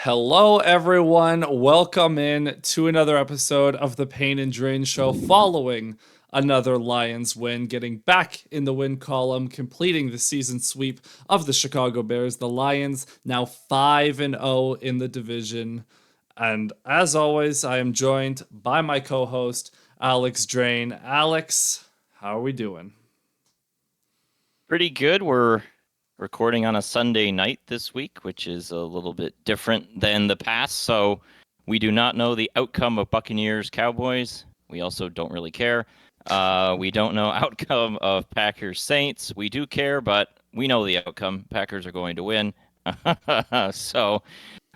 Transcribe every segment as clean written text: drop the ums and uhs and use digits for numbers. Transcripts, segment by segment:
Hello, everyone. Welcome in to another episode of the Payne and Drain Show following another Lions win, getting back in the win column, completing the season sweep of the Chicago Bears. The Lions now 5-0 in the division. And as always, I am joined by my co host, Alex Drain. Alex, how are we doing? Pretty good. We're recording on a Sunday night this week, which is a little bit different than the past. So we do not know the outcome of Buccaneers Cowboys. We also don't really care. We don't know outcome of Packers Saints. We do care, but we know the outcome. Packers are going to win. So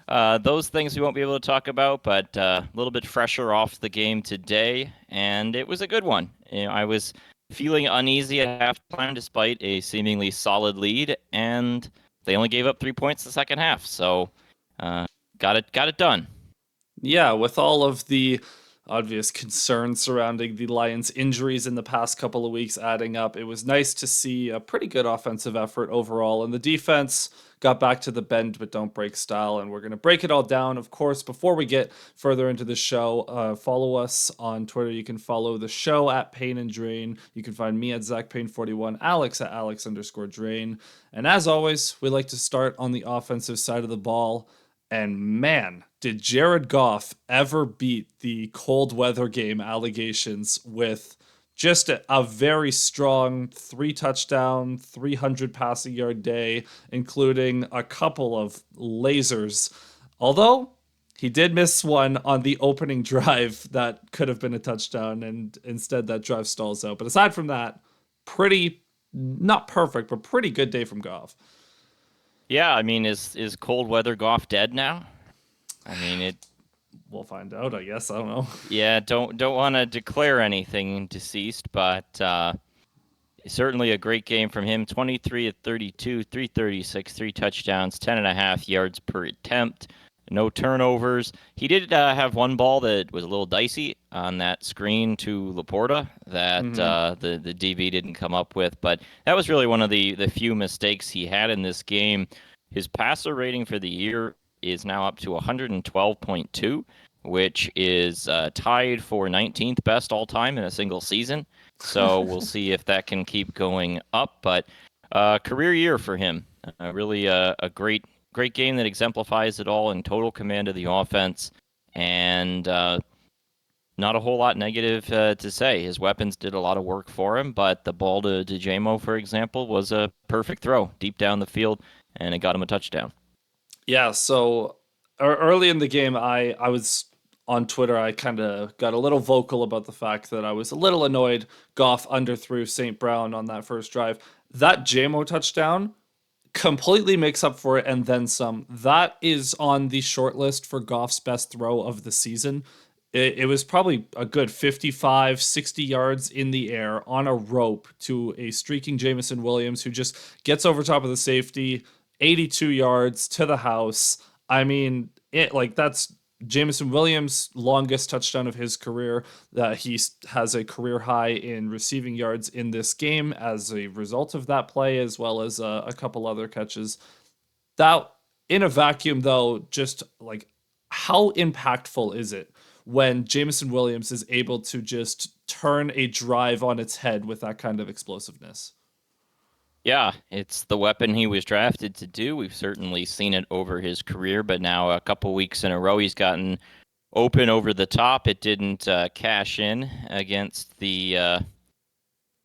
those things we won't be able to talk about, but a little bit fresher off the game today, and it was a good one. I was feeling uneasy at halftime despite a seemingly solid lead, and they only gave up 3 points the second half. So got it done. Yeah, with all of the obvious concerns surrounding the Lions' injuries in the past couple of weeks adding up, it was nice to see a pretty good offensive effort overall. And the defense got back to the bend but don't break style. And we're going to break it all down. Of course, before we get further into the show, follow us on Twitter. You can follow the show at Payne and Drain. You can find me at ZachPayne41, Alex at Alex_Drain. And as always, we like to start on the offensive side of the ball. And man, did Jared Goff ever beat the cold weather game allegations with just a very strong 3 touchdown, 300 passing yard day, including a couple of lasers. Although he did miss one on the opening drive that could have been a touchdown, and instead that drive stalls out. But aside from that, pretty, not perfect, but pretty good day from Goff. Yeah, I mean, is cold weather Goff dead now? I mean, it. We'll find out, I guess. I don't know. Yeah, don't want to declare anything deceased, but certainly a great game from him. 23 of 32, 336, 3 touchdowns, 10.5 yards per attempt, no turnovers. He did have one ball that was a little dicey on that screen to Laporta that the DB didn't come up with, but that was really one of the few mistakes he had in this game. His passer rating for the year is now up to 112.2, which is tied for 19th best all time in a single season. So we'll see if that can keep going up. But career year for him. Really a great game that exemplifies it all in total command of the offense. And not a whole lot negative to say. His weapons did a lot of work for him, but the ball to JMO, for example, was a perfect throw deep down the field, and it got him a touchdown. Yeah, so early in the game, I was on Twitter. I kind of got a little vocal about the fact that I was a little annoyed Goff underthrew St. Brown on that first drive. That JMO touchdown completely makes up for it and then some. That is on the short list for Goff's best throw of the season. It was probably a good 55, 60 yards in the air on a rope to a streaking Jamison Williams who just gets over top of the safety, 82 yards to the house. I mean, that's Jamison Williams' longest touchdown of his career. That he has a career high in receiving yards in this game as a result of that play, as well as a couple other catches. That in a vacuum, though, just like how impactful is it when Jamison Williams is able to just turn a drive on its head with that kind of explosiveness? Yeah, it's the weapon he was drafted to do. We've certainly seen it over his career, but now a couple weeks in a row he's gotten open over the top. It didn't cash in against the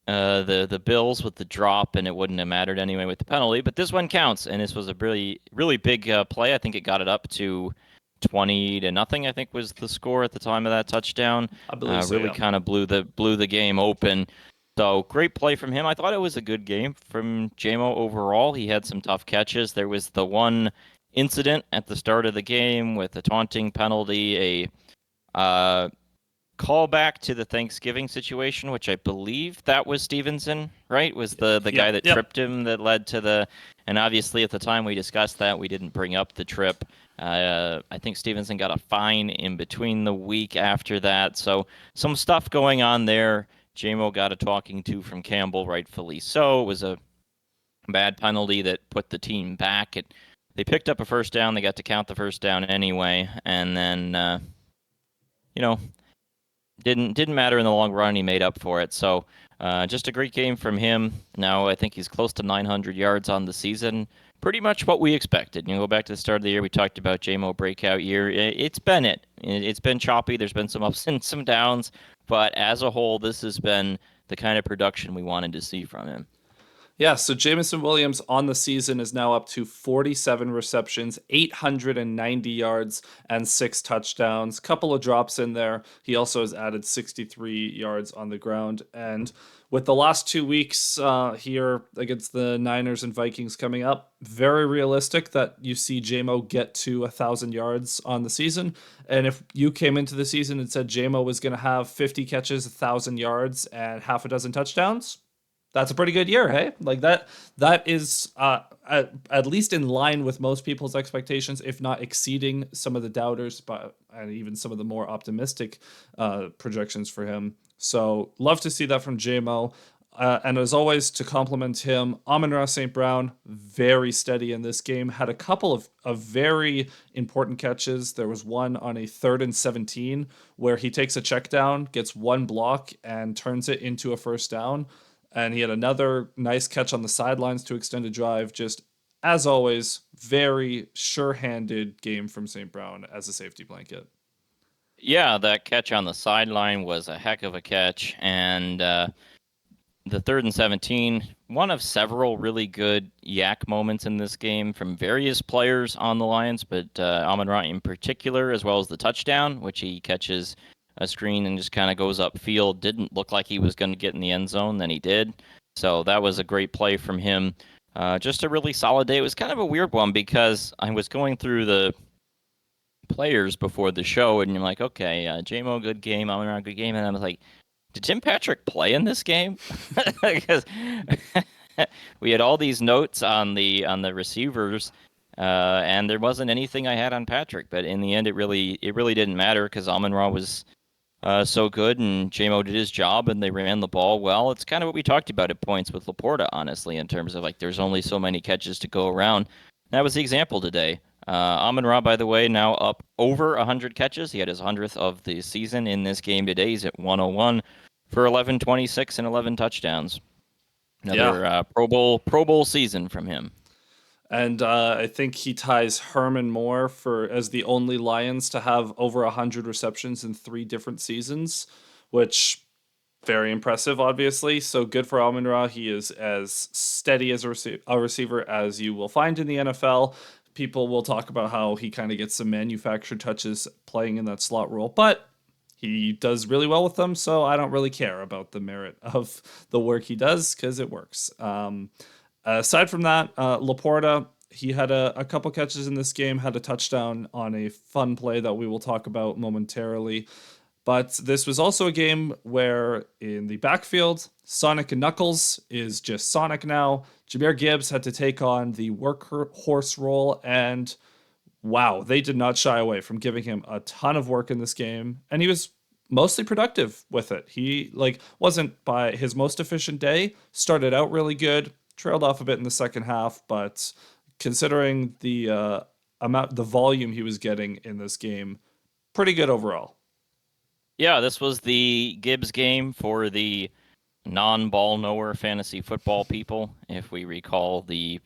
Bills with the drop, and it wouldn't have mattered anyway with the penalty. But this one counts, and this was a really big play. I think it got it up to 20-0. I think was the score at the time of that touchdown. I believe so. Really Yeah. kind of blew the game open. So great play from him. I thought it was a good game from JMO overall. He had some tough catches. There was the one incident at the start of the game with a taunting penalty, a callback to the Thanksgiving situation, which I believe that was Stevenson, right? Was the guy that tripped him that led to the... And obviously at the time we discussed that, we didn't bring up the trip. I think Stevenson got a fine in between the week after that. So some stuff going on there. JMO got a talking to from Campbell, rightfully so. It was a bad penalty that put the team back. It they picked up a first down. They got to count the first down anyway, and then you know didn't matter in the long run. He made up for it. So just a great game from him. Now I think he's close to 900 yards on the season. Pretty much what we expected. You know, go back to the start of the year. We talked about JMO breakout year. It's been it. It's been choppy. There's been some ups and some downs, but as a whole, this has been the kind of production we wanted to see from him. Yeah, so Jamison Williams on the season is now up to 47 receptions, 890 yards, and 6 touchdowns. Couple of drops in there. He also has added 63 yards on the ground. And with the last 2 weeks here against the Niners and Vikings coming up, very realistic that you see JMO get to 1,000 yards on the season. And if you came into the season and said JMO was going to have 50 catches, 1,000 yards, and half a dozen touchdowns, that's a pretty good year, hey? Like that is at least in line with most people's expectations, if not exceeding some of the doubters, but and even some of the more optimistic projections for him. So love to see that from JMO. And as always, to compliment him, Amon-Ra St. Brown, very steady in this game. Had a couple of very important catches. There was one on a 3rd and 17 where he takes a check down, gets one block, and turns it into a first down. And he had another nice catch on the sidelines to extend a drive. Just as always, very sure-handed game from St. Brown as a safety blanket. Yeah, that catch on the sideline was a heck of a catch, and the 3rd and 17, one of several really good yak moments in this game from various players on the Lions, but Amon-Ra in particular, as well as the touchdown, which he catches a screen and just kind of goes upfield. Didn't look like he was going to get in the end zone, then he did. So that was a great play from him. Just a really solid day. It was kind of a weird one because I was going through the players before the show, and you're like, okay, JMO, good game, Amon-Ra, good game, and I was like, did Tim Patrick play in this game? Because we had all these notes on the receivers, and there wasn't anything I had on Patrick. But in the end, it really didn't matter because Amon-Ra was so good, and JMO did his job, and they ran the ball well. It's kind of what we talked about at points with Laporta, honestly, in terms of like there's only so many catches to go around. That was the example today. Amon-Ra, by the way, now up over 100 catches. He had his 100th of the season in this game today. He's at 101 for 1126 and 11 touchdowns. Another Pro Bowl season from him. And I think he ties Herman Moore for as the only Lions to have over 100 receptions in 3 different seasons, which very impressive, obviously. So good for Amon-Ra. He is as steady as a receiver as you will find in the NFL. People will talk about how he kind of gets some manufactured touches playing in that slot role, but he does really well with them. So I don't really care about the merit of the work he does because it works. Aside from that, Laporta, he had a couple catches in this game, had a touchdown on a fun play that we will talk about momentarily. But this was also a game where in the backfield, Sonic and Knuckles is just Sonic now. Jahmyr Gibbs had to take on the workhorse role, and wow, they did not shy away from giving him a ton of work in this game, and he was mostly productive with it. He wasn't by his most efficient day, started out really good, trailed off a bit in the second half, but considering the the volume he was getting in this game, pretty good overall. Yeah, this was the Gibbs game for the non-ball knower fantasy football people. If we recall the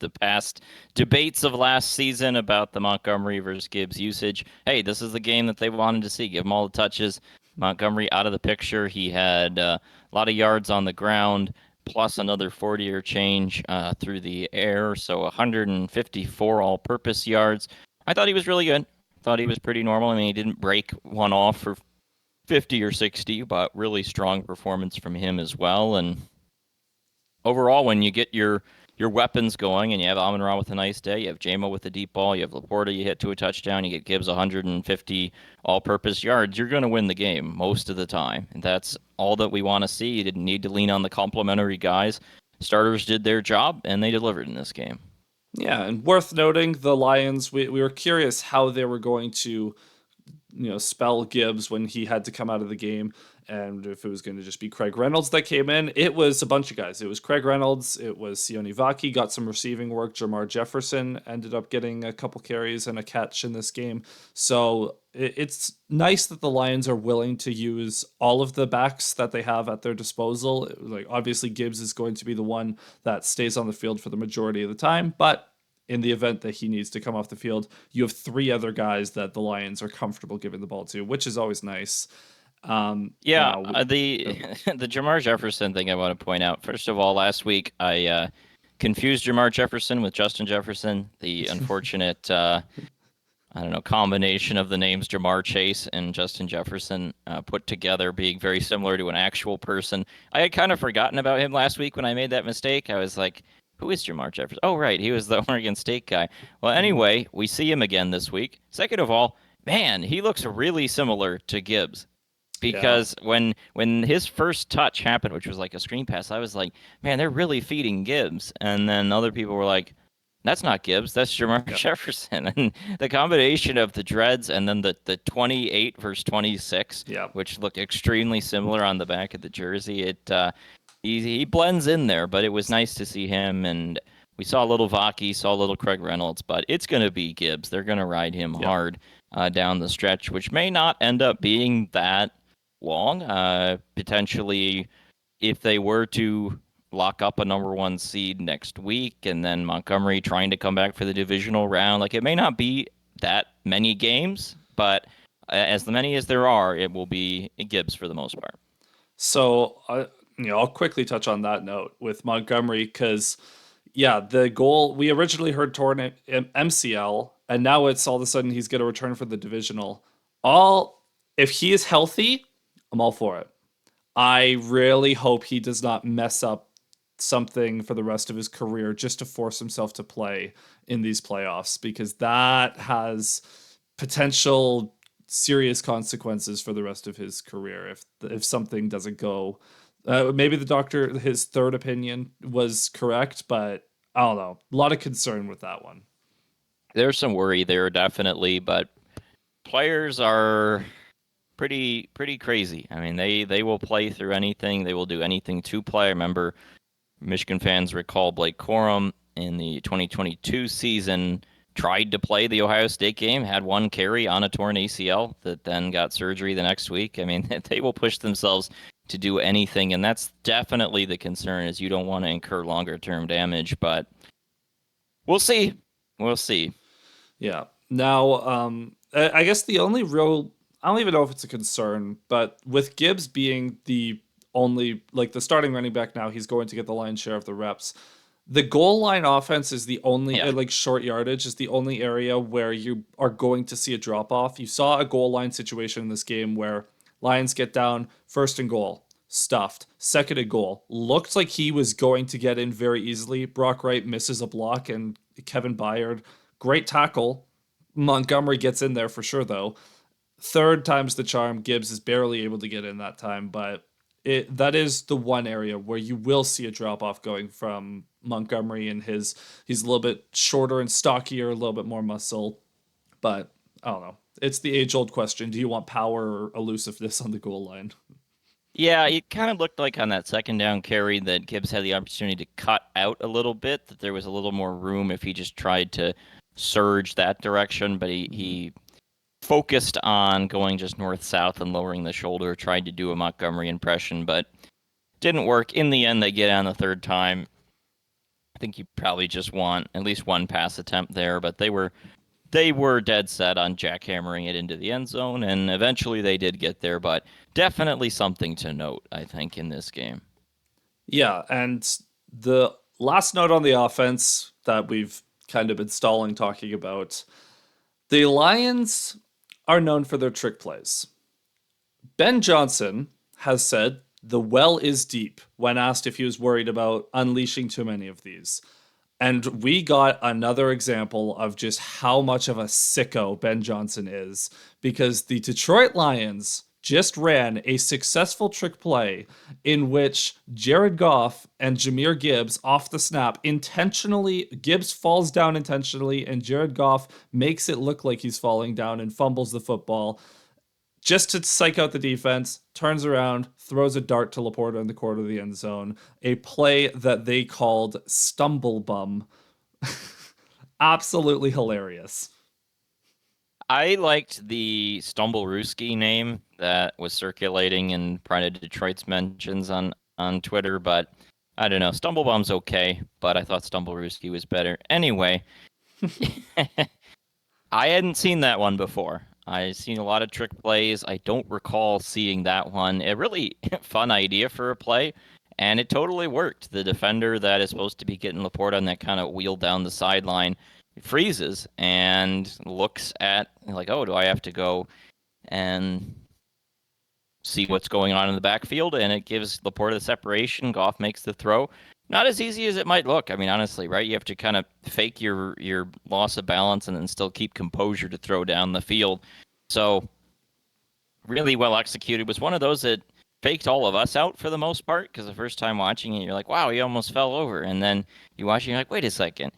the past debates of last season about the Montgomery versus Gibbs usage, hey, this is the game that they wanted to see. Give him all the touches. Montgomery out of the picture. He had a lot of yards on the ground, plus another 40 or change through the air, so 154 all-purpose yards. I thought he was really good. Thought he was pretty normal. I mean, he didn't break one off for 50 or 60, but really strong performance from him as well. And overall, when you get your weapons going and you have Amon-Ra with a nice day, you have JMO with the deep ball, you have Laporta, you hit to a touchdown, you get Gibbs 150 all-purpose yards, you're going to win the game most of the time. And that's all that we want to see. You didn't need to lean on the complementary guys. Starters did their job, and they delivered in this game. Yeah, and worth noting, the Lions, we were curious how they were going to spell Gibbs when he had to come out of the game. and if it was going to just be Craig Reynolds that came in, it was a bunch of guys. It was Craig Reynolds, it was Sione Vaki, got some receiving work. Jamar Jefferson ended up getting a couple carries and a catch in this game. So it's nice that the Lions are willing to use all of the backs that they have at their disposal. Like, obviously, Gibbs is going to be the one that stays on the field for the majority of the time, but in the event that he needs to come off the field, you have three other guys that the Lions are comfortable giving the ball to, which is always nice. Yeah, Now, the the Jamar Jefferson thing I want to point out. First of all, last week I confused Jamar Jefferson with Justin Jefferson. The unfortunate, I don't know, combination of the names Jamar Chase and Justin Jefferson put together being very similar to an actual person. I had kind of forgotten about him last week when I made that mistake. I was like, who is Jamar Jefferson? Oh, right, he was the Oregon State guy. Well, anyway, we see him again this week. Second of all, man, he looks really similar to Gibbs yeah, because when his first touch happened, which was like a screen pass, I was like, man, they're really feeding Gibbs. And then other people were like, that's not Gibbs, that's Jamar yeah, Jefferson. And the combination of the dreads and then the 28 versus 26, yeah, which looked extremely similar on the back of the jersey, he blends in there. But it was nice to see him, and we saw a little Vaki, saw a little Craig Reynolds, but it's going to be Gibbs. They're going to ride him yeah. hard down the stretch, which may not end up being that long. Potentially, if they were to lock up a number one seed next week, and then Montgomery trying to come back for the divisional round, like it may not be that many games, but as many as there are, it will be Gibbs for the most part. So, I'll quickly touch on that note with Montgomery because, yeah, the goal we originally heard torn MCL, and now it's all of a sudden he's going to return for the divisional. All If he is healthy, I'm all for it. I really hope he does not mess up something for the rest of his career just to force himself to play in these playoffs because that has potential serious consequences for the rest of his career if something doesn't go. Maybe the doctor, his third opinion was correct, but I don't know. A lot of concern with that one. There's some worry there, definitely, but players are pretty crazy. I mean, they will play through anything. They will do anything to play. I remember Michigan fans recall Blake Corum in the 2022 season tried to play the Ohio State game, had one carry on a torn ACL that then got surgery the next week. I mean, they will push themselves to do anything, and that's definitely the concern is you don't want to incur longer term damage, but we'll see. We'll see. Yeah. Now, I guess the only real, I don't even know if it's a concern, but with Gibbs being the only, like the starting running back now, he's going to get the lion's share of the reps. The goal line offense is the only, Yeah. like short yardage is the only area where you are going to see a drop off. You saw a goal line situation in this game where Lions get down, first and goal, stuffed. Second and goal, looked like he was going to get in very easily. Brock Wright misses a block, and Kevin Byard, great tackle. Montgomery gets in there for sure, though. Third time's the charm. Gibbs is barely able to get in that time, but that is the one area where you will see a drop off going from Montgomery and he's a little bit shorter and stockier, a little bit more muscle, but I don't know. It's the age old question: do you want power or elusiveness on the goal line? Yeah, it kind of looked like on that second down carry that Gibbs had the opportunity to cut out a little bit, that there was a little more room if he just tried to surge that direction, but he focused on going just north-south and lowering the shoulder, tried to do a Montgomery impression, but didn't work. In the end, they get on the third time. I think you probably just want at least one pass attempt there, but they were dead set on jackhammering it into the end zone, and eventually they did get there, but definitely something to note, I think, in this game. Yeah, and the last note on the offense that we've kind of been stalling talking about, the Lions are known for their trick plays. Ben Johnson has said the well is deep when asked if he was worried about unleashing too many of these. And we got another example of just how much of a sicko Ben Johnson is because the Detroit Lions just ran a successful trick play in which Jared Goff and Jahmyr Gibbs off the snap intentionally, Gibbs falls down intentionally, and Jared Goff makes it look like he's falling down and fumbles the football. just to psych out the defense, turns around, throws a dart to Laporta in the corner of the end zone. A play that they called Stumble Bum. Absolutely hilarious. I liked the Stumblerooski name that was circulating in Pride of Detroit's mentions on Twitter, but I don't know. Stumblebomb's okay, but I thought Stumblerooski was better. Anyway, I hadn't seen that one before. I've seen a lot of trick plays. I don't recall seeing that one. A really fun idea for a play, and it totally worked. The defender that is supposed to be getting Laporta on that kind of wheel down the sideline freezes and looks at like, oh, do I have to go and see what's going on in the backfield? And it gives Laporta the separation. Goff makes the throw. Not as easy as it might look. I mean, honestly, right? You have to kind of fake your loss of balance and then still keep composure to throw down the field. So really well executed. It was one of those that faked all of us out for the most part, because the first time watching it, you're like, wow, he almost fell over. And then you watch it, you're like, wait a second.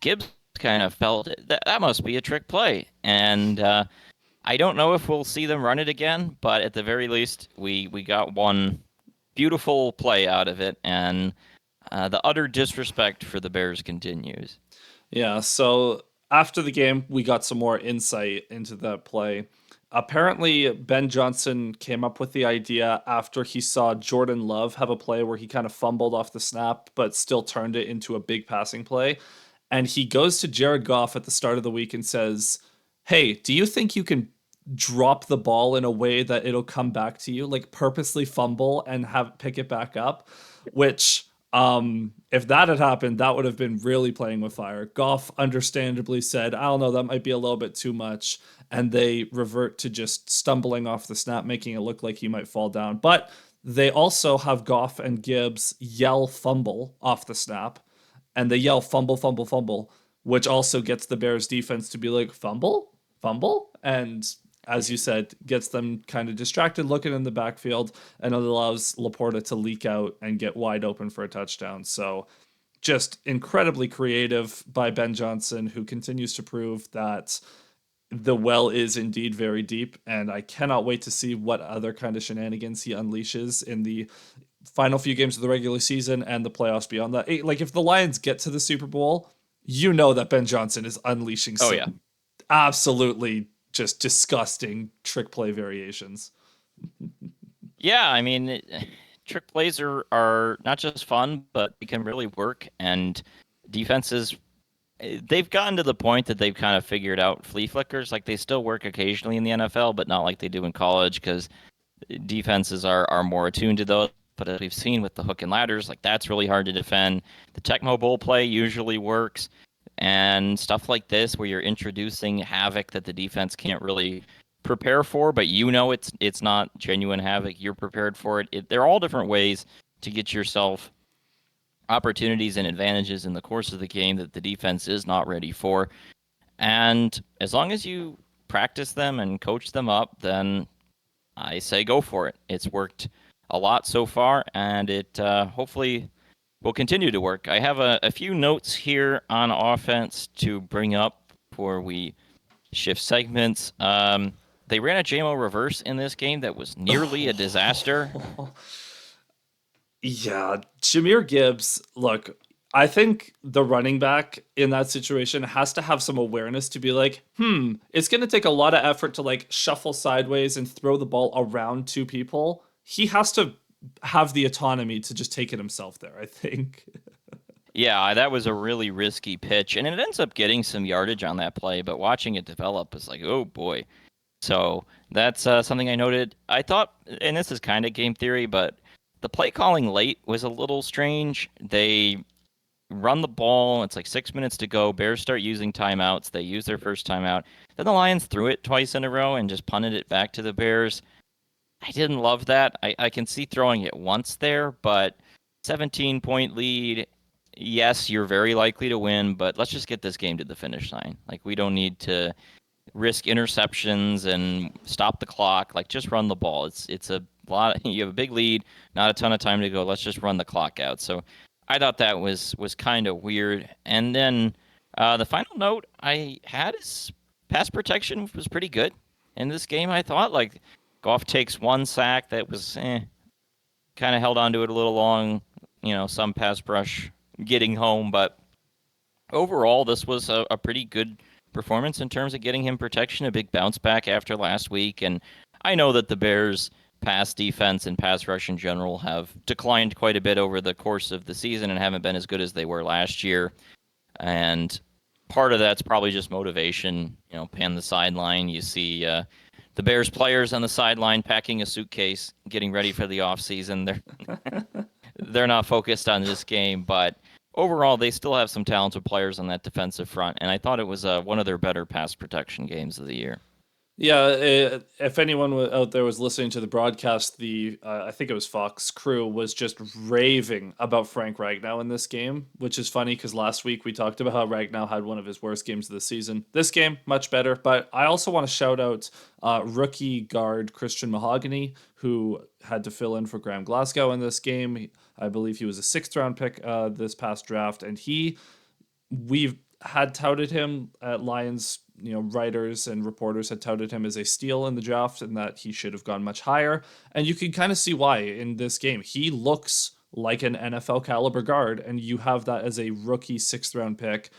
Gibbs kind of felt it. That must be a trick play. And I don't know if we'll see them run it again, but at the very least, we got one beautiful play out of it. And the utter disrespect for the Bears continues. Yeah, so after the game, we got some more insight into that play. Apparently, Ben Johnson came up with the idea after he saw Jordan Love have a play where he kind of fumbled off the snap, but still turned it into a big passing play. And he goes to Jared Goff at the start of the week and says, "Hey, do you think you can drop the ball in a way that it'll come back to you, like purposely fumble and have pick it back up?" Which if that had happened, that would have been really playing with fire. Goff understandably said, I don't know, that might be a little bit too much. And they revert to just stumbling off the snap, making it look like he might fall down. But they also have Goff and Gibbs yell fumble off the snap. And they yell fumble, fumble, fumble, which also gets the Bears defense to be like, fumble, fumble. And as you said, gets them kind of distracted looking in the backfield, and it allows Laporta to leak out and get wide open for a touchdown. So just incredibly creative by Ben Johnson, who continues to prove that the well is indeed very deep. And I cannot wait to see what other kind of shenanigans he unleashes in the final few games of the regular season and the playoffs beyond that. Like if the Lions get to the Super Bowl, you know that Ben Johnson is unleashing Oh, some yeah. absolutely just disgusting trick play variations. Yeah, I mean, trick plays are not just fun, but they can really work. And defenses, they've gotten to the point that they've kind of figured out flea flickers. Like they still work occasionally in the NFL, but not like they do in college, because defenses are more attuned to those. But as we've seen with the hook and ladders, like that's really hard to defend. The Tecmo Bowl play usually works. And stuff like this, where you're introducing havoc that the defense can't really prepare for, but you know it's not genuine havoc. You're prepared for it. They're all different ways to get yourself opportunities and advantages in the course of the game that the defense is not ready for. And as long as you practice them and coach them up, then I say go for it. It's worked a lot so far, and it hopefully will continue to work. I have a few notes here on offense to bring up before we shift segments. They ran a JMO reverse in this game that was nearly a disaster. Yeah, Jameer Gibbs, look, I think the running back in that situation has to have some awareness to be like, it's going to take a lot of effort to like shuffle sideways and throw the ball around two people. He has to have the autonomy to just take it himself there, I think. Yeah, that was a really risky pitch, and it ends up getting some yardage on that play, but watching it develop is like, oh boy. So that's something I noted. I thought, and this is kind of game theory, but the play calling late was a little strange. They run the ball. It's like 6 minutes to go. Bears start using timeouts. They use their first timeout. Then the Lions threw it twice in a row and just punted it back to the Bears. I didn't love that. I can see throwing it once there, but 17-point lead. Yes, you're very likely to win, but let's just get this game to the finish line. Like, we don't need to risk interceptions and stop the clock. Like, just run the ball. It's a lot. You have a big lead, not a ton of time to go. Let's just run the clock out. So I thought that was kind of weird. And then the final note I had is pass protection was pretty good. in this game, I thought. Like, Goff takes one sack that was kind of held onto it a little long, some pass brush getting home, but overall, this was a pretty good performance in terms of getting him protection, a big bounce back after last week. And I know that the Bears' pass defense and pass rush in general have declined quite a bit over the course of the season and haven't been as good as they were last year. And part of that's probably just motivation. Pan the sideline, you see the Bears players on the sideline packing a suitcase, getting ready for the offseason. They're not focused on this game, but overall, they still have some talented players on that defensive front, and I thought it was one of their better pass protection games of the year. Yeah, if anyone out there was listening to the broadcast, the I think it was Fox crew was just raving about Frank Ragnow in this game, which is funny because last week we talked about how Ragnow had one of his worst games of the season. This game, much better, but I also want to shout out rookie guard Christian Mahogany, who had to fill in for Graham Glasgow in this game. I believe he was a sixth round pick this past draft, and we've had touted him at Lions, writers and reporters had touted him as a steal in the draft and that he should have gone much higher. And you can kind of see why in this game. He looks like an NFL caliber guard, and you have that as a rookie sixth round pick.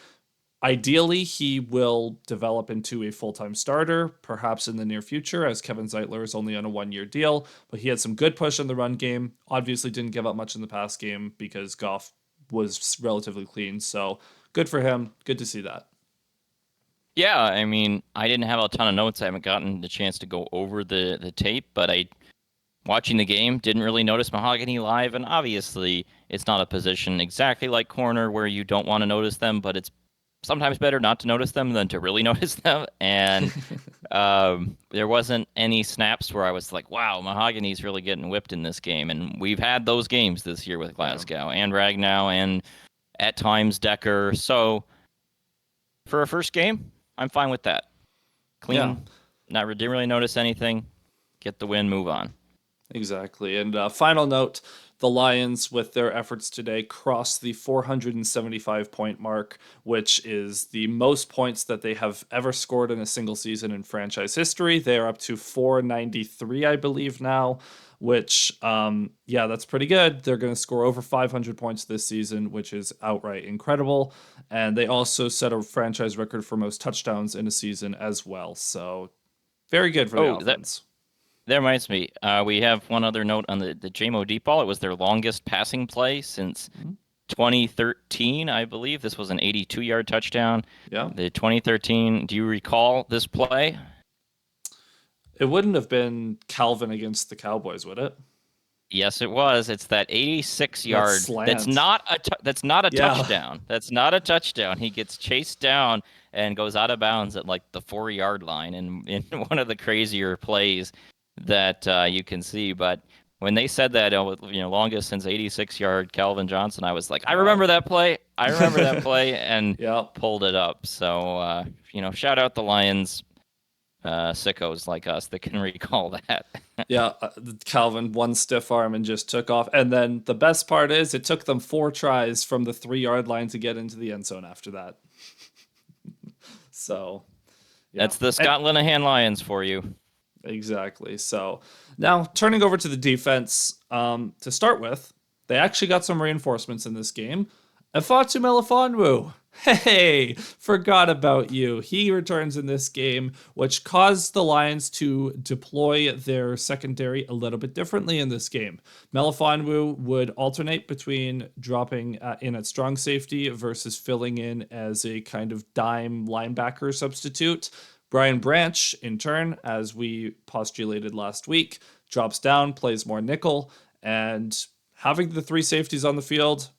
Ideally, he will develop into a full time starter, perhaps in the near future, as Kevin Zeitler is only on a 1 year deal. But he had some good push in the run game. Obviously, didn't give up much in the pass game because Goff was relatively clean. So good for him. Good to see that. Yeah, I mean, I didn't have a ton of notes. I haven't gotten the chance to go over the tape, but watching the game, didn't really notice Mahogany live, and obviously it's not a position exactly like corner where you don't want to notice them, but it's sometimes better not to notice them than to really notice them. And there wasn't any snaps where I was like, wow, Mahogany's really getting whipped in this game. And we've had those games this year with Glasgow and Ragnow and at times Decker. So for a first game, I'm fine with that. Yeah, Clean, didn't really notice anything. Get the win, move on. exactly. And final note, the Lions, with their efforts today, crossed the 475 point mark, which is the most points that they have ever scored in a single season in franchise history. They are up to 493, I believe, now, which, yeah, that's pretty good. They're going to score over 500 points this season, which is outright incredible. And they also set a franchise record for most touchdowns in a season as well. So very good for the Oh, offense. that reminds me. We have one other note on the JMO deep ball. It was their longest passing play since Mhm. 2013, I believe. This was an 82-yard touchdown. Yeah. The 2013, do you recall this play? It wouldn't have been Calvin against the Cowboys, would it? Yes, it was. It's that 86 That yard. That's slant. not that's not a Yeah. touchdown. That's not a touchdown. He gets chased down and goes out of bounds at like the 4 yard line in one of the crazier plays that you can see. But when they said that, longest since 86-yard Calvin Johnson, I was like, I remember that play. I remember that play and Yeah. pulled it up. So, shout out the Lions, sickos like us that can recall that. Yeah. Calvin, one stiff arm and just took off. And then the best part is it took them 4 tries from the 3 yard line to get into the end zone after that. So, yeah. That's the Scott Linehan Lions for you. Exactly. So now turning over to the defense, to start with, they actually got some reinforcements in this game. Efatu Melifonwu. Hey, forgot about you. He returns in this game, which caused the Lions to deploy their secondary a little bit differently in this game. Melifonwu would alternate between dropping in at strong safety versus filling in as a kind of dime linebacker substitute. Brian Branch, in turn, as we postulated last week, drops down, plays more nickel, and having the three safeties on the field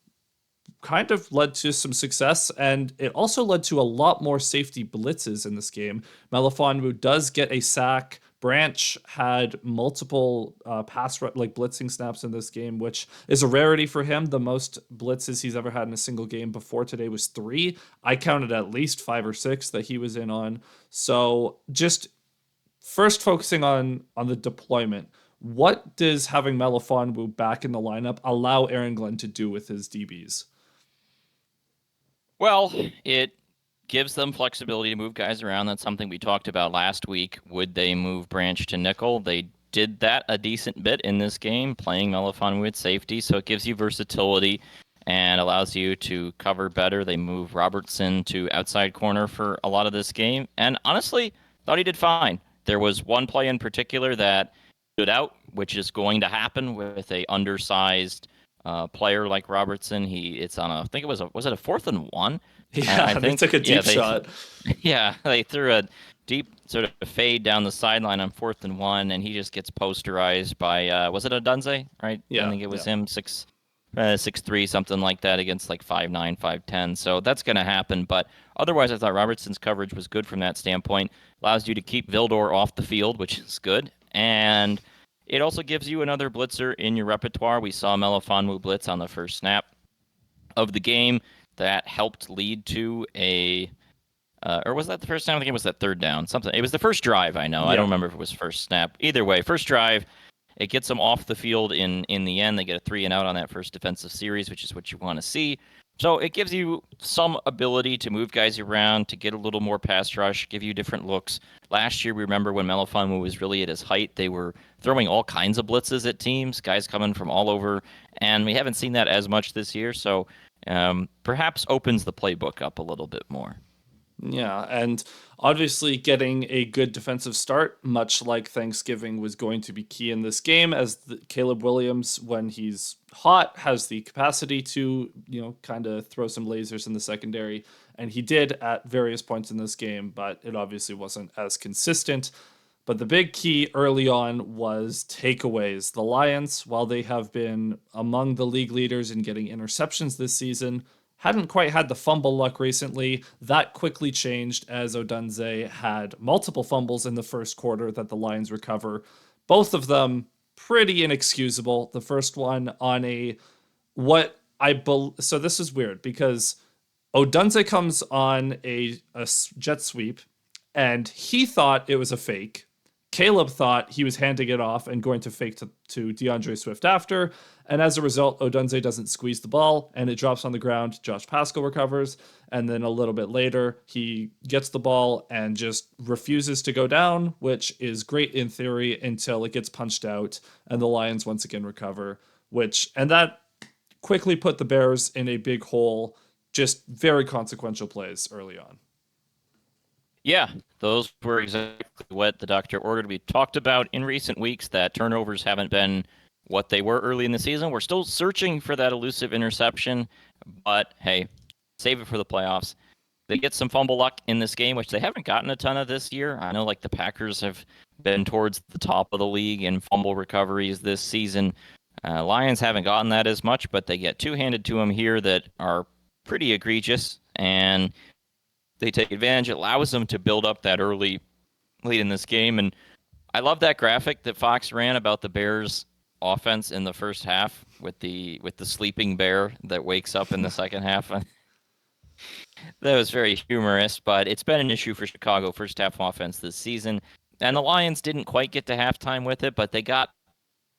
kind of led to some success, and it also led to a lot more safety blitzes in this game. Melifonwu does get a sack. Branch had multiple blitzing snaps in this game, which is a rarity for him. The most blitzes he's ever had in a single game before today was 3. I counted at least 5 or 6 that he was in on. So just first focusing on the deployment. What does having Melifonwu back in the lineup allow Aaron Glenn to do with his DBs? Well, it gives them flexibility to move guys around. That's something we talked about last week. Would they move Branch to nickel? They did that a decent bit in this game, playing Melifonwu at safety, so it gives you versatility and allows you to cover better. They move Robertson to outside corner for a lot of this game, and honestly, thought he did fine. There was one play in particular that stood out, which is going to happen with a undersized player like Robertson. It's on a, I think was it a 4th and 1? I Yeah, they think, took a yeah, deep shot. yeah, they threw a deep sort of fade down the sideline on 4th and 1, and he just gets posterized by was it Odunze, right? I Yeah, think it was yeah. him, 6'3", something like that, against like 5'9", 5'10". So that's going to happen. But otherwise, I thought Robertson's coverage was good from that standpoint. Allows you to keep Vildor off the field, which is good, and it also gives you another blitzer in your repertoire. We saw Melifonwu blitz on the first snap of the game. That helped lead to a or was that the first time? I think it was that 3rd down. Something. It was the first drive. I know. I don't Yeah. remember if it was first snap. Either way, first drive. It gets them off the field in the end. They get a 3-and-out on that first defensive series, which is what you want to see. So it gives you some ability to move guys around, to get a little more pass rush, give you different looks. Last year, we remember when Melifonwu was really at his height, they were throwing all kinds of blitzes at teams, guys coming from all over, and we haven't seen that as much this year. So perhaps opens the playbook up a little bit more. Yeah, and obviously getting a good defensive start, much like Thanksgiving, was going to be key in this game, as Caleb Williams, when he's hot, has the capacity to, kind of throw some lasers in the secondary, and he did at various points in this game, but it obviously wasn't as consistent. But the big key early on was takeaways. The Lions, while they have been among the league leaders in getting interceptions this season, hadn't quite had the fumble luck recently. That quickly changed as Odunze had multiple fumbles in the first quarter that the Lions recover. Both of them pretty inexcusable. The first one on a what I so this is weird because Odunze comes on a jet sweep and he thought it was a fake. Caleb thought he was handing it off and going to fake to DeAndre Swift after. And as a result, Odunze doesn't squeeze the ball and it drops on the ground. Josh Pascal recovers. And then a little bit later, he gets the ball and just refuses to go down, which is great in theory until it gets punched out and the Lions once again recover, and that quickly put the Bears in a big hole. Just very consequential plays early on. Yeah, those were exactly what the doctor ordered. We talked about in recent weeks that turnovers haven't been what they were early in the season. We're still searching for that elusive interception, but hey, save it for the playoffs. They get some fumble luck in this game, which they haven't gotten a ton of this year. I know like the Packers have been towards the top of the league in fumble recoveries this season. Lions haven't gotten that as much, but they get 2 handed to them here that are pretty egregious, and they take advantage. It allows them to build up that early lead in this game. And I love that graphic that Fox ran about the Bears offense in the first half with the sleeping bear that wakes up in the second half. That was very humorous, but it's been an issue for Chicago first half offense this season. And the Lions didn't quite get to halftime with it, but they got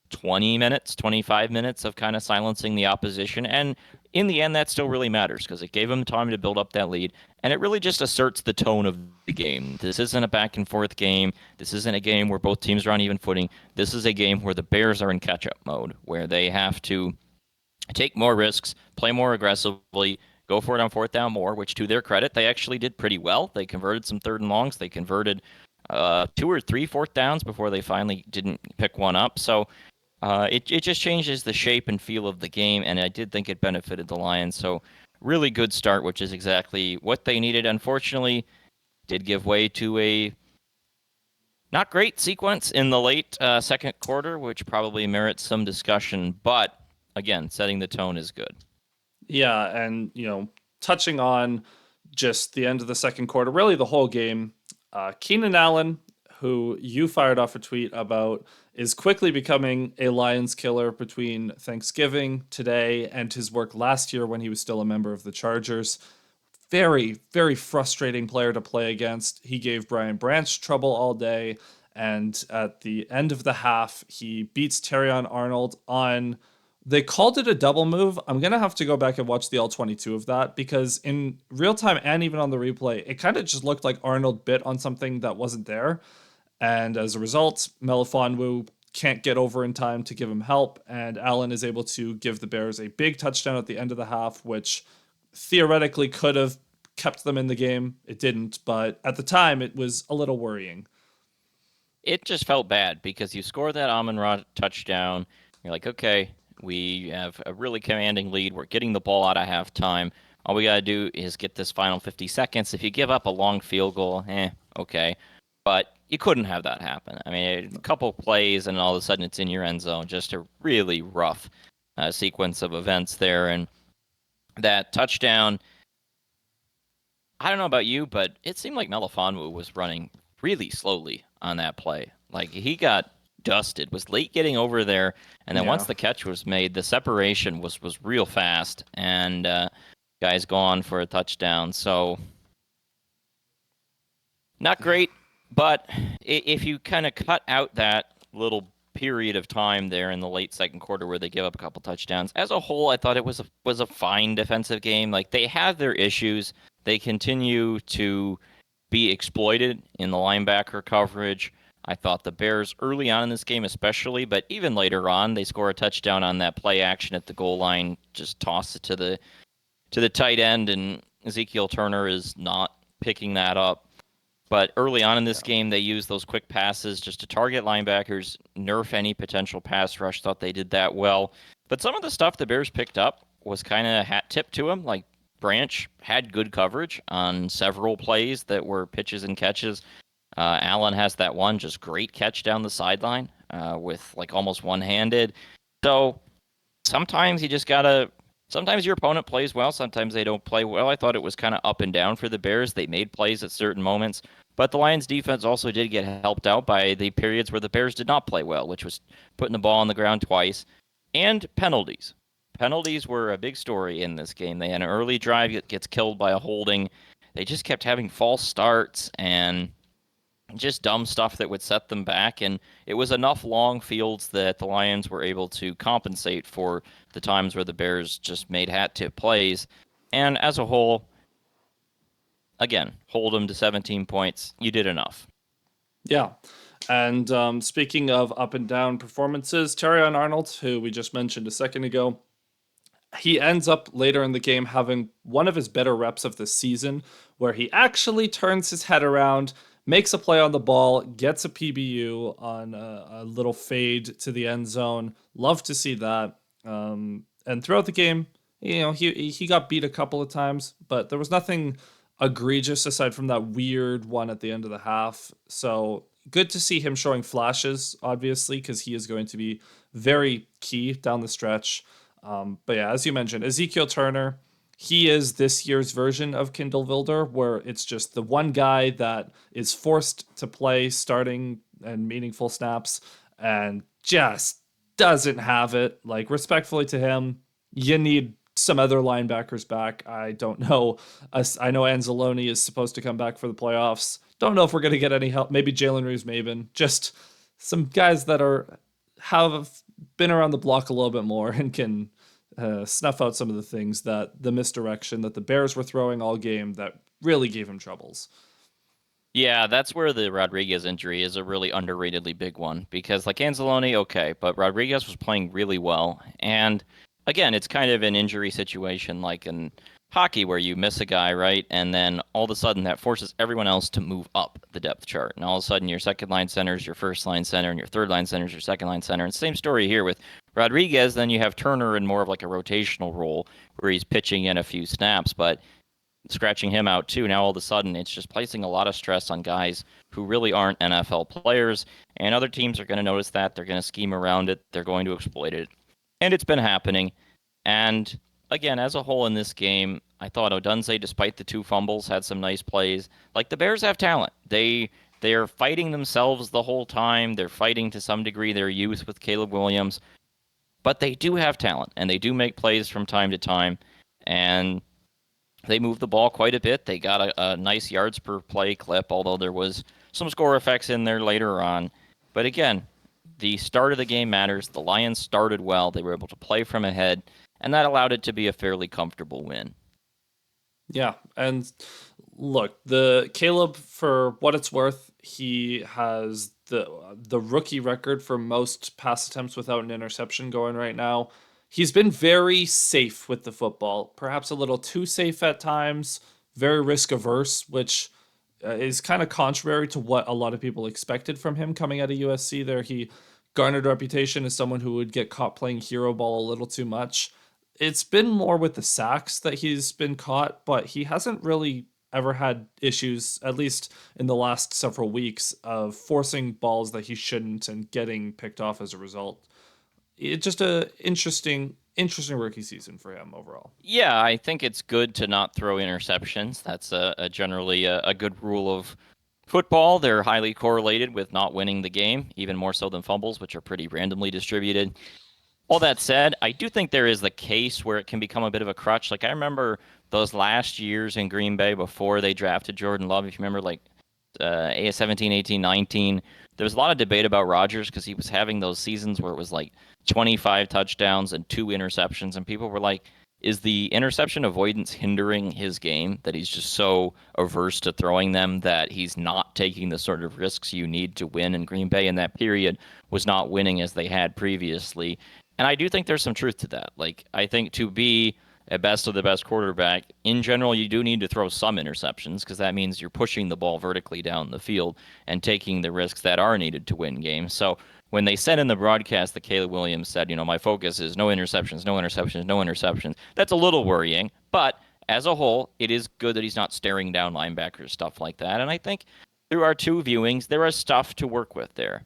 20 minutes, 25 minutes of kind of silencing the opposition. And in the end, that still really matters because it gave them time to build up that lead. And it really just asserts the tone of the game. This isn't a back and forth game. This isn't a game where both teams are on even footing. This is a game where the Bears are in catch up mode, where they have to take more risks, play more aggressively, go for it on 4th down more, which to their credit, they actually did pretty well. They converted some 3rd and longs. They converted 2 or 3 4th downs before they finally didn't pick one up. So it just changes the shape and feel of the game, and I did think it benefited the Lions. So really good start, which is exactly what they needed. Unfortunately, did give way to a not great sequence in the late second quarter, which probably merits some discussion. But again, setting the tone is good. Yeah, and touching on just the end of the second quarter, really the whole game. Keenan Allen, who you fired off a tweet about, is quickly becoming a Lions killer between Thanksgiving today and his work last year when he was still a member of the Chargers. Very, very frustrating player to play against. He gave Brian Branch trouble all day. And at the end of the half, he beats Terrion Arnold on They called it a double move. I'm gonna have to go back and watch the L22 of that because in real time and even on the replay, it kind of just looked like Arnold bit on something that wasn't there, and as a result, Melifonwu can't get over in time to give him help, and Allen is able to give the Bears a big touchdown at the end of the half, which theoretically could have kept them in the game. It didn't, but at the time, it was a little worrying. It just felt bad because you score that Amon-Ra touchdown. You're like, okay, we have a really commanding lead. We're getting the ball out of halftime. All we got to do is get this final 50 seconds. If you give up a long field goal, okay. But you couldn't have that happen. I mean, a couple plays and all of a sudden it's in your end zone. Just a really rough sequence of events there. And that touchdown, I don't know about you, but it seemed like Melifonwu was running really slowly on that play. Like he got dusted, was late getting over there, and then once Yeah. the catch was made, the separation was real fast, and guy's gone for a touchdown. So not great, but if you kind of cut out that little period of time there in the late second quarter where they give up a couple touchdowns, as a whole, I thought it was a fine defensive game. Like they have their issues, they continue to be exploited in the linebacker coverage. I thought the Bears early on in this game, especially, but even later on, they score a touchdown on that play action at the goal line, just toss it to the tight end, and Ezekiel Turner is not picking that up. But early on in this game, they used those quick passes just to target linebackers, nerf any potential pass rush. Thought they did that well. But some of the stuff the Bears picked up was kind of hat tip to them. Like Branch had good coverage on several plays that were pitches and catches. Allen has that one just great catch down the sideline with like almost one-handed. So sometimes you just gotta. Sometimes your opponent plays well, sometimes they don't play well. I thought it was kind of up and down for the Bears. They made plays at certain moments, but the Lions defense also did get helped out by the periods where the Bears did not play well, which was putting the ball on the ground twice, and penalties. Penalties were a big story in this game. They had an early drive that gets killed by a holding. They just kept having false starts and just dumb stuff that would set them back. And it was enough long fields that the Lions were able to compensate for the times where the Bears just made hat tip plays. And as a whole, again, hold them to 17 points. You did enough. Yeah. And speaking of up and down performances, Terrion Arnold, who we just mentioned a second ago, he ends up later in the game having one of his better reps of the season where he actually turns his head around, makes a play on the ball, gets a PBU on a little fade to the end zone. Love to see that. And throughout the game, he got beat a couple of times, but there was nothing egregious aside from that weird one at the end of the half. So good to see him showing flashes, obviously, because he is going to be very key down the stretch. But yeah, as you mentioned, Ezekiel Turner, he is this year's version of Kindle Wilder, where it's just the one guy that is forced to play starting and meaningful snaps and just doesn't have it. Like, respectfully to him, you need some other linebackers back. I don't know. I know Anzalone is supposed to come back for the playoffs. Don't know if we're going to get any help. Maybe Jalen Reeves-Maben. Just some guys that have been around the block a little bit more and can snuff out some of the things that the misdirection that the Bears were throwing all game that really gave him troubles. Yeah, that's where the Rodriguez injury is a really underratedly big one because, like Anzalone, okay, but Rodriguez was playing really well. And again, it's kind of an injury situation like in hockey where you miss a guy, right? And then all of a sudden that forces everyone else to move up the depth chart. And all of a sudden your second line center is your first line center and your third line center is your second line center. And same story here with Rodriguez. Then you have Turner in more of like a rotational role where he's pitching in a few snaps. But scratching him out too. Now all of a sudden it's just placing a lot of stress on guys who really aren't NFL players, and other teams are going to notice that. They're going to scheme around it. They're going to exploit it. And it's been happening. And again, as a whole in this game, I thought Odunze, despite the two fumbles, had some nice plays. Like the Bears have talent. They're fighting themselves the whole time. They're fighting to some degree their youth with Caleb Williams. But they do have talent, and they do make plays from time to time. And they moved the ball quite a bit. They got a nice yards per play clip, although there was some score effects in there later on. But again, the start of the game matters. The Lions started well. They were able to play from ahead, and that allowed it to be a fairly comfortable win. Yeah, and look, the Caleb, for what it's worth, he has the rookie record for most pass attempts without an interception going right now. He's been very safe with the football, perhaps a little too safe at times, very risk averse, which is kind of contrary to what a lot of people expected from him coming out of USC. There, he garnered a reputation as someone who would get caught playing hero ball a little too much. It's been more with the sacks that he's been caught, but he hasn't really ever had issues, at least in the last several weeks, of forcing balls that he shouldn't and getting picked off as a result. It's just a interesting rookie season for him overall. Yeah, I think it's good to not throw interceptions. That's generally a good rule of football. They're highly correlated with not winning the game, even more so than fumbles, which are pretty randomly distributed. All that said, I do think there is the case where it can become a bit of a crutch. Like I remember those last years in Green Bay before they drafted Jordan Love. If you remember, like 17, 18, 19, there was a lot of debate about Rodgers because he was having those seasons where it was like 25 touchdowns and 2 interceptions, and people were like, is the interception avoidance hindering his game that he's just so averse to throwing them that he's not taking the sort of risks you need to win? In Green Bay in that period was not winning as they had previously. And I do think there's some truth to that. Like, I think to be a best of the best quarterback, in general, you do need to throw some interceptions because that means you're pushing the ball vertically down the field and taking the risks that are needed to win games. So when they said in the broadcast that Caleb Williams said, my focus is no interceptions, no interceptions, no interceptions, that's a little worrying. But as a whole, it is good that he's not staring down linebackers, stuff like that. And I think through our 2 viewings, there is stuff to work with there.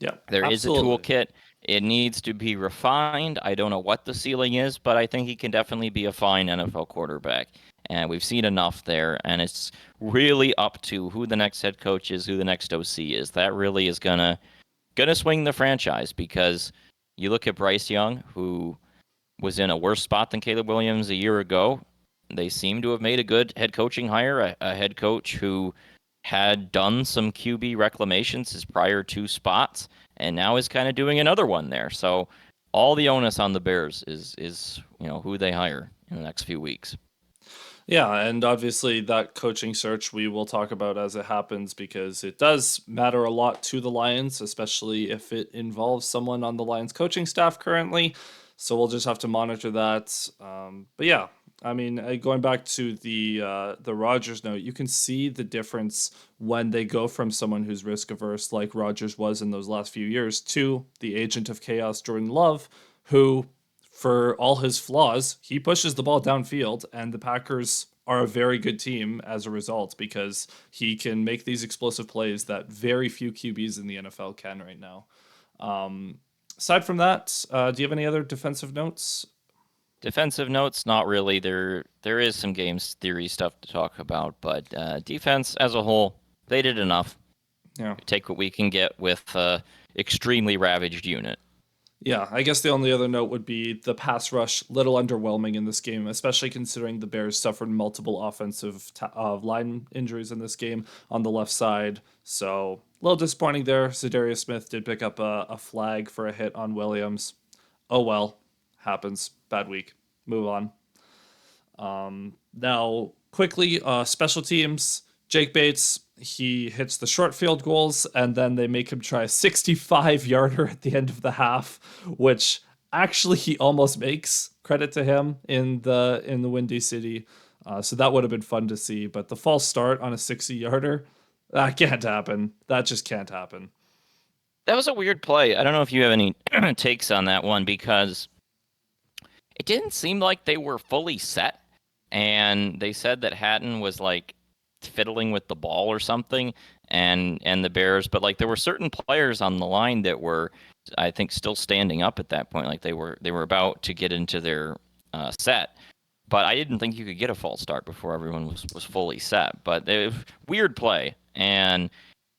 Yeah, There is a absolutely. toolkit. It needs to be refined. I don't know what the ceiling is, but I think he can definitely be a fine NFL quarterback. And we've seen enough there. And it's really up to who the next head coach is, who the next OC is. That really is gonna swing the franchise because you look at Bryce Young, who was in a worse spot than Caleb Williams a year ago. They seem to have made a good head coaching hire, a head coach who had done some QB reclamations his prior 2 spots, and now is kind of doing another one there. So all the onus on the Bears is who they hire in the next few weeks. Yeah, and obviously that coaching search we will talk about as it happens because it does matter a lot to the Lions, especially if it involves someone on the Lions coaching staff currently. So we'll just have to monitor that. But yeah, I mean, going back to the Rodgers note, you can see the difference when they go from someone who's risk averse, like Rodgers was in those last few years, to the agent of chaos, Jordan Love, who for all his flaws, he pushes the ball downfield, and the Packers are a very good team as a result because he can make these explosive plays that very few QBs in the NFL can right now. Um, Aside from that, do you have any other defensive notes? Defensive notes, not really. There is some games theory stuff to talk about, but defense as a whole, they did enough. Yeah. Take what we can get with extremely ravaged unit. Yeah, I guess the only other note would be the pass rush, little underwhelming in this game, especially considering the Bears suffered multiple offensive line injuries in this game on the left side. So a little disappointing there. Zadarius Smith did pick up a flag for a hit on Williams. Oh well, happens. Bad week. Move on. Now, quickly, special teams. Jake Bates, he hits the short field goals, and then they make him try a 65-yarder at the end of the half, which actually he almost makes. Credit to him in the Windy City. So that would have been fun to see. But the false start on a 60-yarder, that can't happen. That just can't happen. That was a weird play. I don't know if you have any takes on that one because it didn't seem like they were fully set. And they said that Hatton was like fiddling with the ball or something and the Bears, but like there were certain players on the line that were, I think, still standing up at that point. Like they were about to get into their set. But I didn't think you could get a false start before everyone was fully set. But weird play. And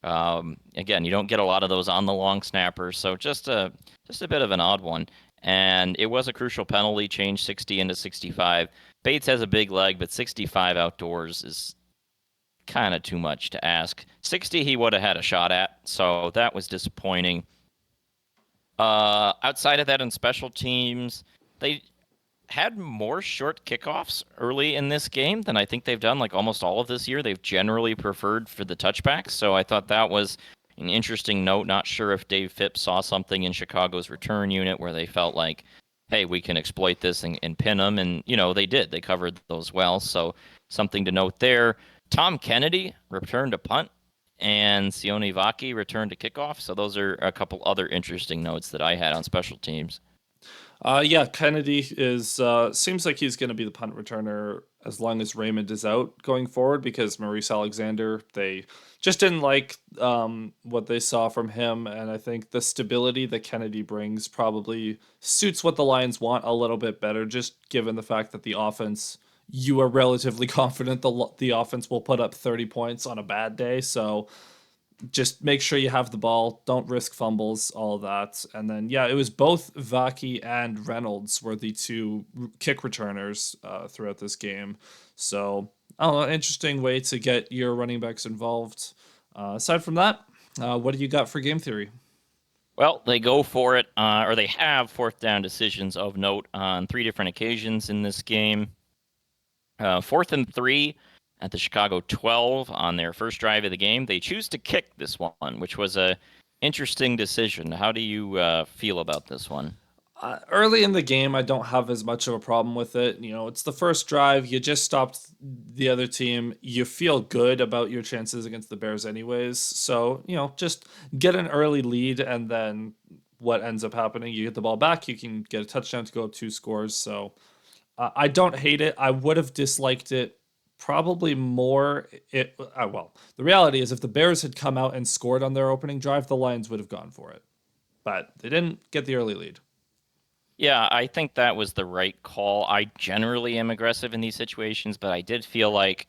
again, you don't get a lot of those on the long snappers, so just a bit of an odd one. And it was a crucial penalty, change 60 into 65. Bates has a big leg, but 65 outdoors is kind of too much to ask. 60 he would have had a shot at, so that was disappointing. Outside of that, on special teams, they had more short kickoffs early in this game than I think they've done like almost all of this year. They've generally preferred for the touchbacks, so I thought that was an interesting note. Not sure if Dave Phipps saw something in Chicago's return unit where they felt like, hey, we can exploit this and pin them, and they did. They covered those well, so something to note there. Tom Kennedy returned a punt, and Sione Vaki returned a kickoff. So those are a couple other interesting notes that I had on special teams. Yeah, Kennedy is seems like he's going to be the punt returner as long as Raymond is out going forward because Maurice Alexander, they just didn't like what they saw from him, and I think the stability that Kennedy brings probably suits what the Lions want a little bit better, just given the fact that the offense, you are relatively confident the offense will put up 30 points on a bad day, so just make sure you have the ball, don't risk fumbles, all of that. And then, yeah, it was both Vaki and Reynolds were the two kick returners throughout this game. So, I don't know, interesting way to get your running backs involved. Aside from that, what do you got for game theory? Well, they go for it, or they have fourth down decisions of note on three different occasions in this game. 4th and 3 at the Chicago 12 on their first drive of the game. They choose to kick this one, which was a interesting decision. How do you feel about this one? Early in the game, I don't have as much of a problem with it. You know, it's the first drive. You just stopped the other team. You feel good about your chances against the Bears, anyways. So, just get an early lead, and then what ends up happening, you get the ball back. You can get a touchdown to go up two scores. So, I don't hate it. I would have disliked it probably more. Well, the reality is, if the Bears had come out and scored on their opening drive, the Lions would have gone for it. But they didn't get the early lead. Yeah, I think that was the right call. I generally am aggressive in these situations, but I did feel like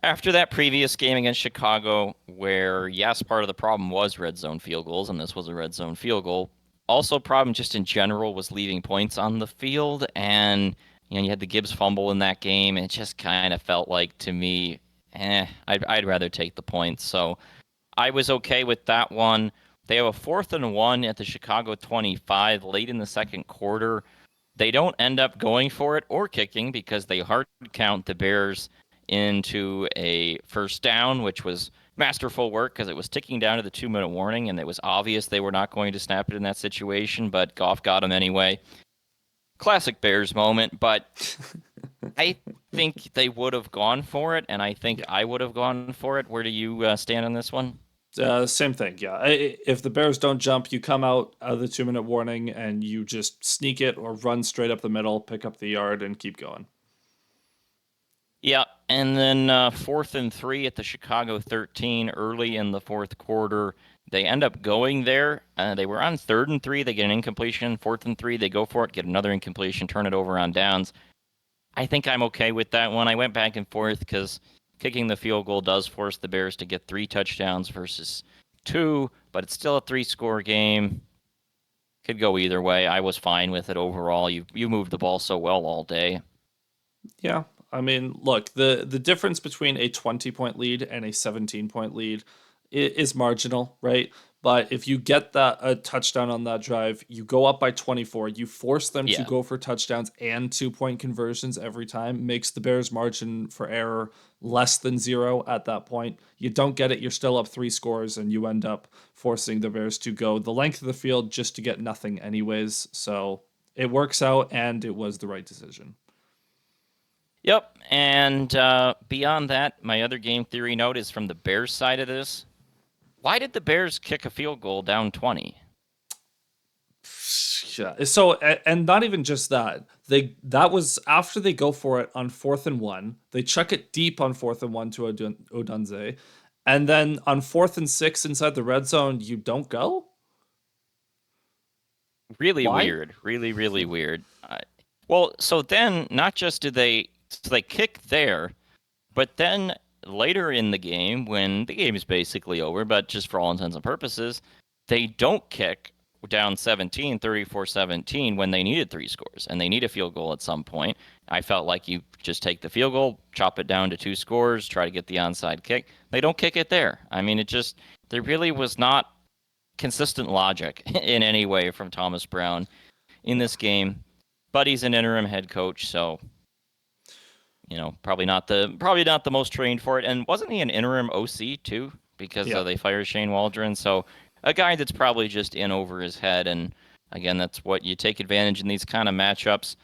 after that previous game against Chicago, where, yes, part of the problem was red zone field goals, and this was a red zone field goal. Also, problem just in general was leaving points on the field, and you had the Gibbs fumble in that game, and it just kind of felt like to me, I'd rather take the points. So I was okay with that one. They have a 4th and 1 at the Chicago 25 late in the second quarter. They don't end up going for it or kicking because they hard count the Bears into a first down, which was masterful work because it was ticking down to the 2-minute warning, and it was obvious they were not going to snap it in that situation, but Goff got them anyway. Classic Bears moment, but I think they would have gone for it, and I think Yeah. I would have gone for it. Where do you stand on this one? Same thing, yeah. If the Bears don't jump, you come out of the 2-minute warning and you just sneak it or run straight up the middle, pick up the yard, and keep going. Yeah, and then 4th and 3 at the Chicago 13 early in the fourth quarter. They end up going there. They were on 3rd and 3. They get an incompletion. 4th and 3, they go for it, get another incompletion, turn it over on downs. I think I'm okay with that one. I went back and forth because kicking the field goal does force the Bears to get 3 touchdowns versus 2, but it's still a 3-score game. Could go either way. I was fine with it overall. You moved the ball so well all day. Yeah. I mean, look, the difference between a 20-point lead and a 17-point lead is marginal, right? But if you get that a touchdown on that drive, you go up by 24, you force them to Yeah. go for touchdowns and 2-point conversions every time, makes the Bears margin for error less than zero at that point. You don't get it, you're still up 3 scores, and you end up forcing the Bears to go the length of the field just to get nothing anyways. So it works out, and it was the right decision. Yep. And beyond that, my other game theory note is from the Bears side of this. Why did the Bears kick a field goal down 20? Yeah. So and not even just that. That was after they go for it on 4th and 1. They chuck it deep on 4th and 1 to Odunze. And then on 4th and 6 inside the red zone, you don't go? Really Why? weird. Really, really weird. Well, so then not just did they kick there, but then later in the game, when the game is basically over, but just for all intents and purposes, they don't kick down 17, 34-17 when they needed 3 scores and they need a field goal at some point. I felt like you just take the field goal, chop it down to 2 scores, try to get the onside kick. They don't kick it there. I mean, there really was not consistent logic in any way from Thomas Brown in this game. But he's an interim head coach, so probably not the most trained for it. And wasn't he an interim OC too? Because Yeah. they fired Shane Waldron, so a guy that's probably just in over his head. And again, that's what you take advantage in these kind of matchups.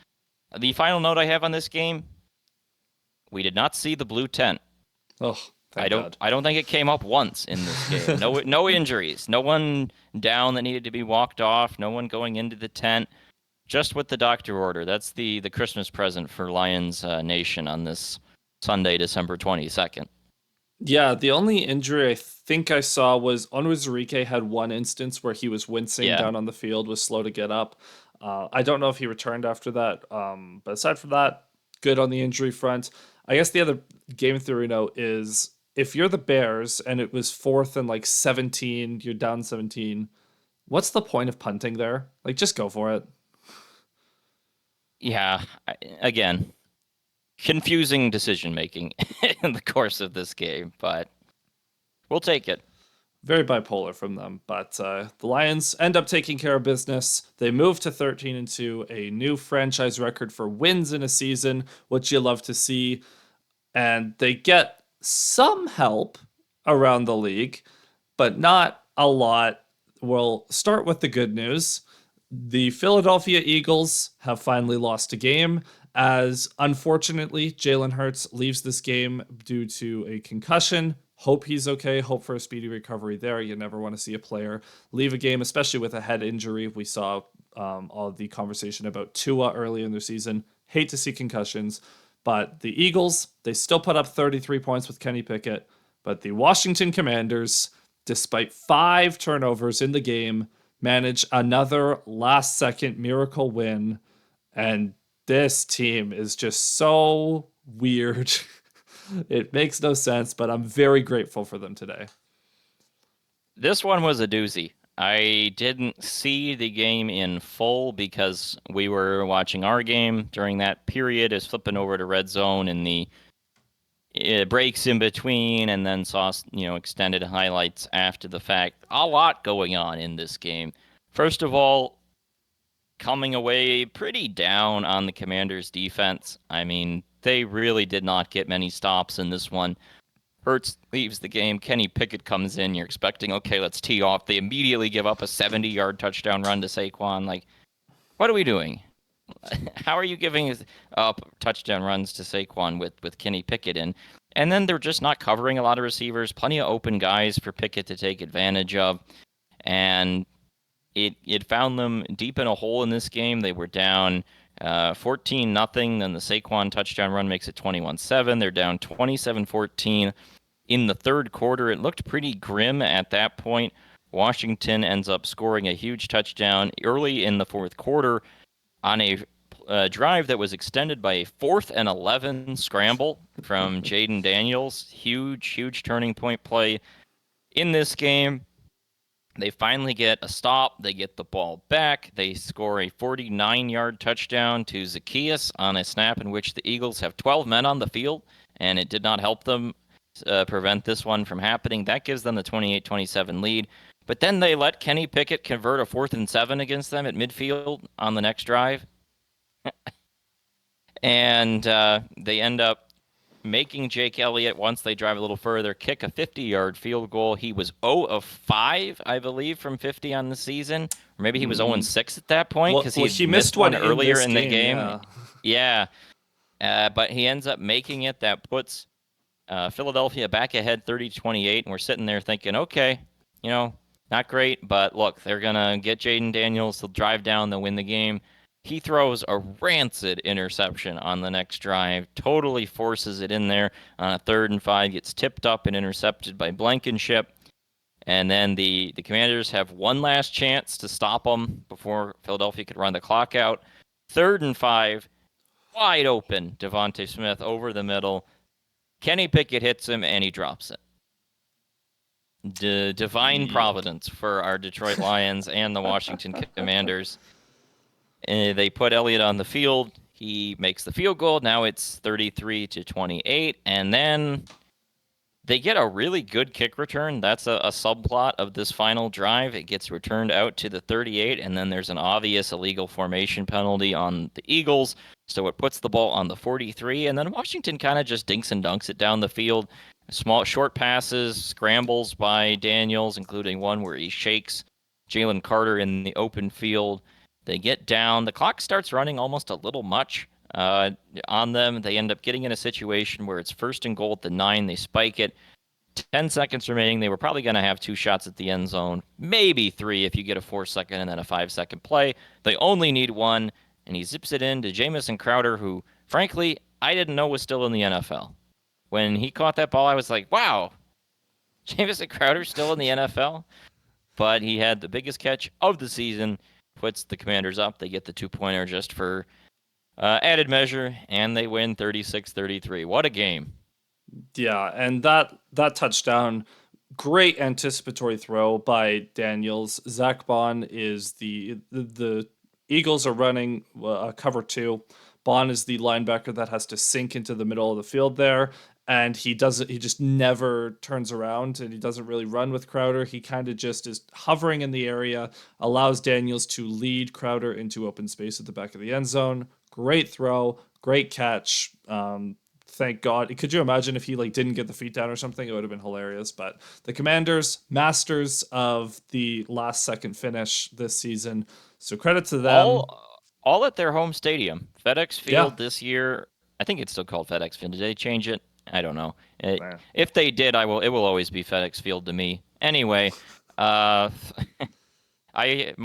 The final note I have on this game: we did not see the blue tent. Oh, thank God. I don't think it came up once in this game. No injuries. No one down that needed to be walked off. No one going into the tent. Just with the doctor order. That's the Christmas present for Lions Nation on this Sunday, December 22nd. Yeah, the only injury I think I saw was Onwuzurike had one instance where he was wincing Yeah. down on the field, was slow to get up. I don't know if he returned after that. But aside from that, good on the injury front. I guess the other game theory note is if you're the Bears and it was fourth and like 17, you're down 17, what's the point of punting there? Like, just go for it. Yeah. Again, confusing decision making in the course of this game, but we'll take it. Very bipolar from them, but the Lions end up taking care of business. They move to 13-2, a new franchise record for wins in a season, which you love to see, and they get some help around the league, but not a lot. We'll start with the good news. The Philadelphia Eagles have finally lost a game, as unfortunately Jalen Hurts leaves this game due to a concussion. Hope he's okay. Hope for a speedy recovery there. You never want to see a player leave a game, especially with a head injury. We saw all the conversation about Tua early in the season. Hate to see concussions. But the Eagles, they still put up 33 points with Kenny Pickett. But the Washington Commanders, despite 5 turnovers in the game, manage another last second miracle win. And this team is just so weird. It makes no sense, but I'm very grateful for them today. This one was a doozy. I didn't see the game in full because we were watching our game during that period. Is flipping over to Red Zone in the breaks in between, and then saw extended highlights after the fact. A lot going on in this game. First of all, coming away pretty down on the Commanders' defense. I mean, they really did not get many stops in this one. Hurts leaves the game. Kenny Pickett comes in. You're expecting, okay, let's tee off. They immediately give up a 70-yard touchdown run to Saquon. Like, what are we doing? How are you giving up touchdown runs to Saquon with Kenny Pickett in? And then they're just not covering a lot of receivers. Plenty of open guys for Pickett to take advantage of. And it found them deep in a hole in this game. They were down 14-0. Then the Saquon touchdown run makes it 21-7. They're down 27-14 in the third quarter. It looked pretty grim at that point. Washington ends up scoring a huge touchdown early in the fourth quarter on a drive that was extended by a 4th and 11 scramble from Jaden Daniels. Huge turning point play in this game. They finally get a stop. They get the ball back. They score a 49-yard touchdown to Zacchaeus on a snap in which the Eagles have 12 men on the field, and it did not help them prevent this one from happening. That gives them the 28-27 lead. But then they let Kenny Pickett convert a 4th and 7 against them at midfield on the next drive. And they end up making Jake Elliott, once they drive a little further, kick a 50-yard field goal. He was 0 of 5, I believe, from 50 on the season. Or maybe he was 0 and 6 at that point because he missed one in earlier in the game. Yeah. But he ends up making it. That puts Philadelphia back ahead 30-28, and we're sitting there thinking, okay, not great, but look, they're going to get Jaden Daniels. They'll drive down, they'll win the game. He throws a rancid interception on the next drive, totally forces it in there on a 3rd and 5, gets tipped up and intercepted by Blankenship. And then the Commanders have one last chance to stop them before Philadelphia could run the clock out. 3rd and 5, wide open, Devontae Smith over the middle. Kenny Pickett hits him, and he drops it. Divine providence for our Detroit Lions and the Washington Commanders. They put Elliott on the field. He makes the field goal. Now it's 33-28. And then They get a really good kick return. That's a subplot of this final drive. It gets returned out to the 38, and then there's an obvious illegal formation penalty on the Eagles. So it puts the ball on the 43, and then Washington kind of just dinks and dunks it down the field. Small, short passes, scrambles by Daniels, including one where he shakes Jalen Carter in the open field. They get down. The clock starts running almost a little much on them. They end up getting in a situation where it's 1st and goal at the 9. They spike it. 10 seconds remaining. They were probably going to have 2 shots at the end zone, maybe 3 if you get a 4-second and then a 5-second play. They only need 1, and he zips it in to Jamison Crowder, who, frankly, I didn't know was still in the NFL. When he caught that ball, I was like, wow, Jamison Crowder's still in the NFL? But he had the biggest catch of the season, puts the Commanders up. They get the 2-pointer just for added measure, and they win 36-33. What a game. Yeah, and that touchdown, great anticipatory throw by Daniels. Zach Bond is the Eagles are running cover 2. Bond is the linebacker that has to sink into the middle of the field there, and he doesn't. He just never turns around, and he doesn't really run with Crowder. He kind of just is hovering in the area, allows Daniels to lead Crowder into open space at the back of the end zone. Great throw, great catch. Thank God. Could you imagine if he didn't get the feet down or something? It would have been hilarious. But the Commanders, masters of the last second finish this season. So credit to them. All at their home stadium. FedEx Yeah. Field this year. I think it's still called FedEx Field. Did they change it? I don't know. Man. If they did, it will always be FedEx Field to me. Anyway, my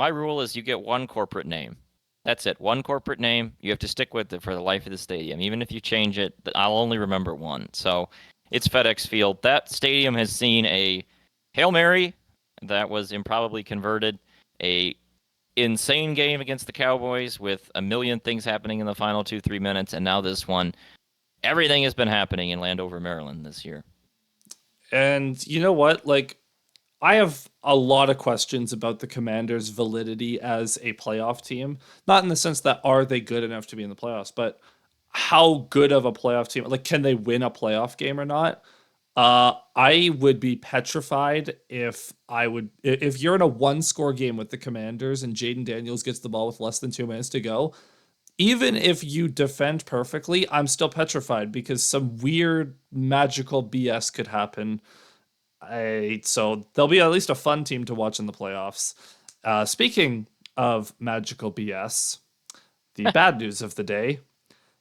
rule is you get one corporate name. That's it. One corporate name. You have to stick with it for the life of the stadium. Even if you change it, I'll only remember one. So it's FedEx Field. That stadium has seen a Hail Mary that was improbably converted, a insane game against the Cowboys with a million things happening in the final 2-3 minutes, and now this one. Everything has been happening in Landover, Maryland this year. And you know what? I have a lot of questions about the Commanders' validity as a playoff team. Not in the sense that are they good enough to be in the playoffs, but how good of a playoff team? Can they win a playoff game or not? I would be petrified if you're in a 1-score game with the Commanders and Jaden Daniels gets the ball with less than 2 minutes to go. Even if you defend perfectly, I'm still petrified because some weird magical BS could happen. So they'll be at least a fun team to watch in the playoffs. Speaking of magical BS, the bad news of the day: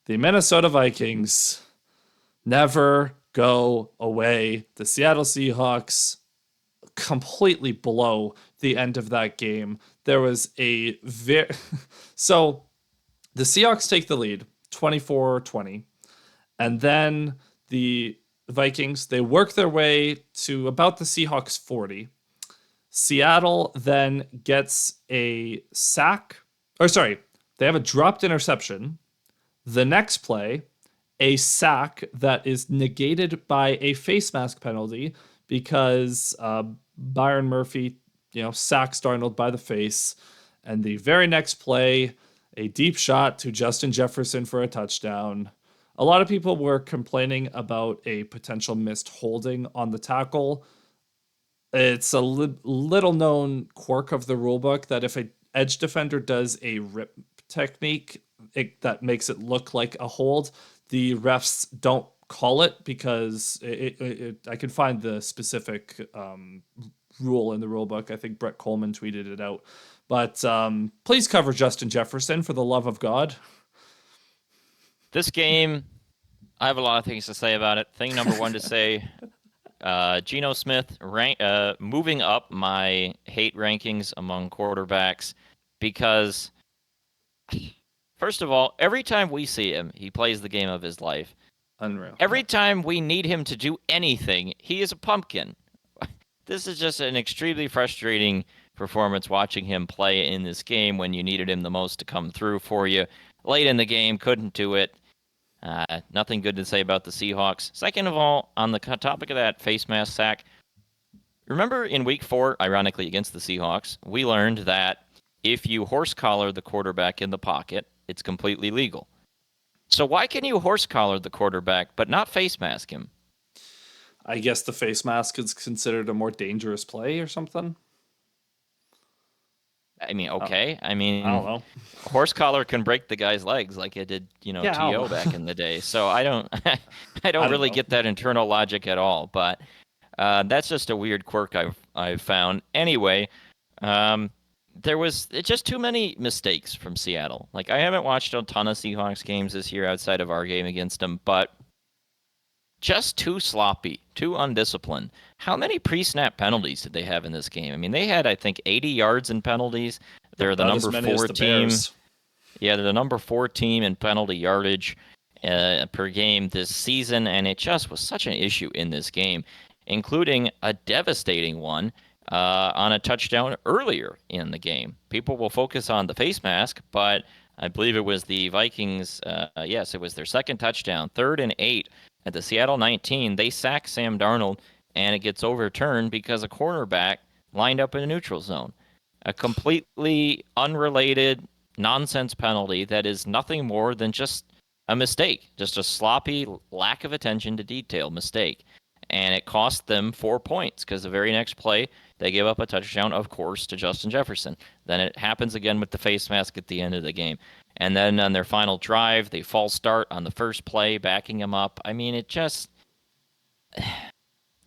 the Minnesota Vikings never go away. The Seattle Seahawks completely blow the end of that game. There was a so the Seahawks take the lead 24-20, and then the Vikings, they work their way to about the Seahawks 40. Seattle then gets a sack, or sorry, they have a dropped interception. The next play, a sack that is negated by a face mask penalty because Byron Murphy, sacks Darnold by the face. And the very next play, a deep shot to Justin Jefferson for a touchdown. A lot of people were complaining about a potential missed holding on the tackle. It's a little known quirk of the rulebook that if an edge defender does a rip technique that makes it look like a hold, the refs don't call it because I can find the specific rule in the rulebook. I think Brett Coleman tweeted it out. But please cover Justin Jefferson for the love of God. This game, I have a lot of things to say about it. Thing number one to say, Geno Smith moving up my hate rankings among quarterbacks because, first of all, every time we see him, he plays the game of his life. Unreal. Every time we need him to do anything, he is a pumpkin. This is just an extremely frustrating performance watching him play in this game when you needed him the most to come through for you. Late in the game, couldn't do it. Nothing good to say about the Seahawks. Second of all, on the topic of that face mask sack, remember in week 4, ironically against the Seahawks, we learned that if you horse collar the quarterback in the pocket, it's completely legal. So why can you horse collar the quarterback but not face mask him? I guess the face mask is considered a more dangerous play or something. I mean, I, okay. I I don't mean, know. a horse collar can break the guy's legs like it did, Yeah, I don't TO back know. in the day. So I don't, I I don't don't really know. get that internal logic at all. But that's just a weird quirk I've found. Anyway, um, there was just too many mistakes from Seattle. Like I haven't watched a ton of Seahawks games this year outside of our game against them, but just too sloppy, too undisciplined. How many pre-snap penalties did they have in this game? I mean, they had, I think, 80 yards in penalties. They're the About as number many as four the team. Bears. Yeah, they're the number four team in penalty yardage per game this season, and it just was such an issue in this game, including a devastating one on a touchdown earlier in the game. People will focus on the face mask, but I believe it was the Vikings. Yes, it was their second touchdown, 3rd and 8 at the Seattle 19. They sack Sam Darnold, and it gets overturned because a cornerback lined up in a neutral zone. A completely unrelated nonsense penalty that is nothing more than just a mistake, just a sloppy lack of attention to detail mistake. And it cost them 4 points because the very next play, they give up a touchdown, of course, to Justin Jefferson. Then it happens again with the face mask at the end of the game. And then on their final drive, they false start on the first play, backing him up. I mean, it just.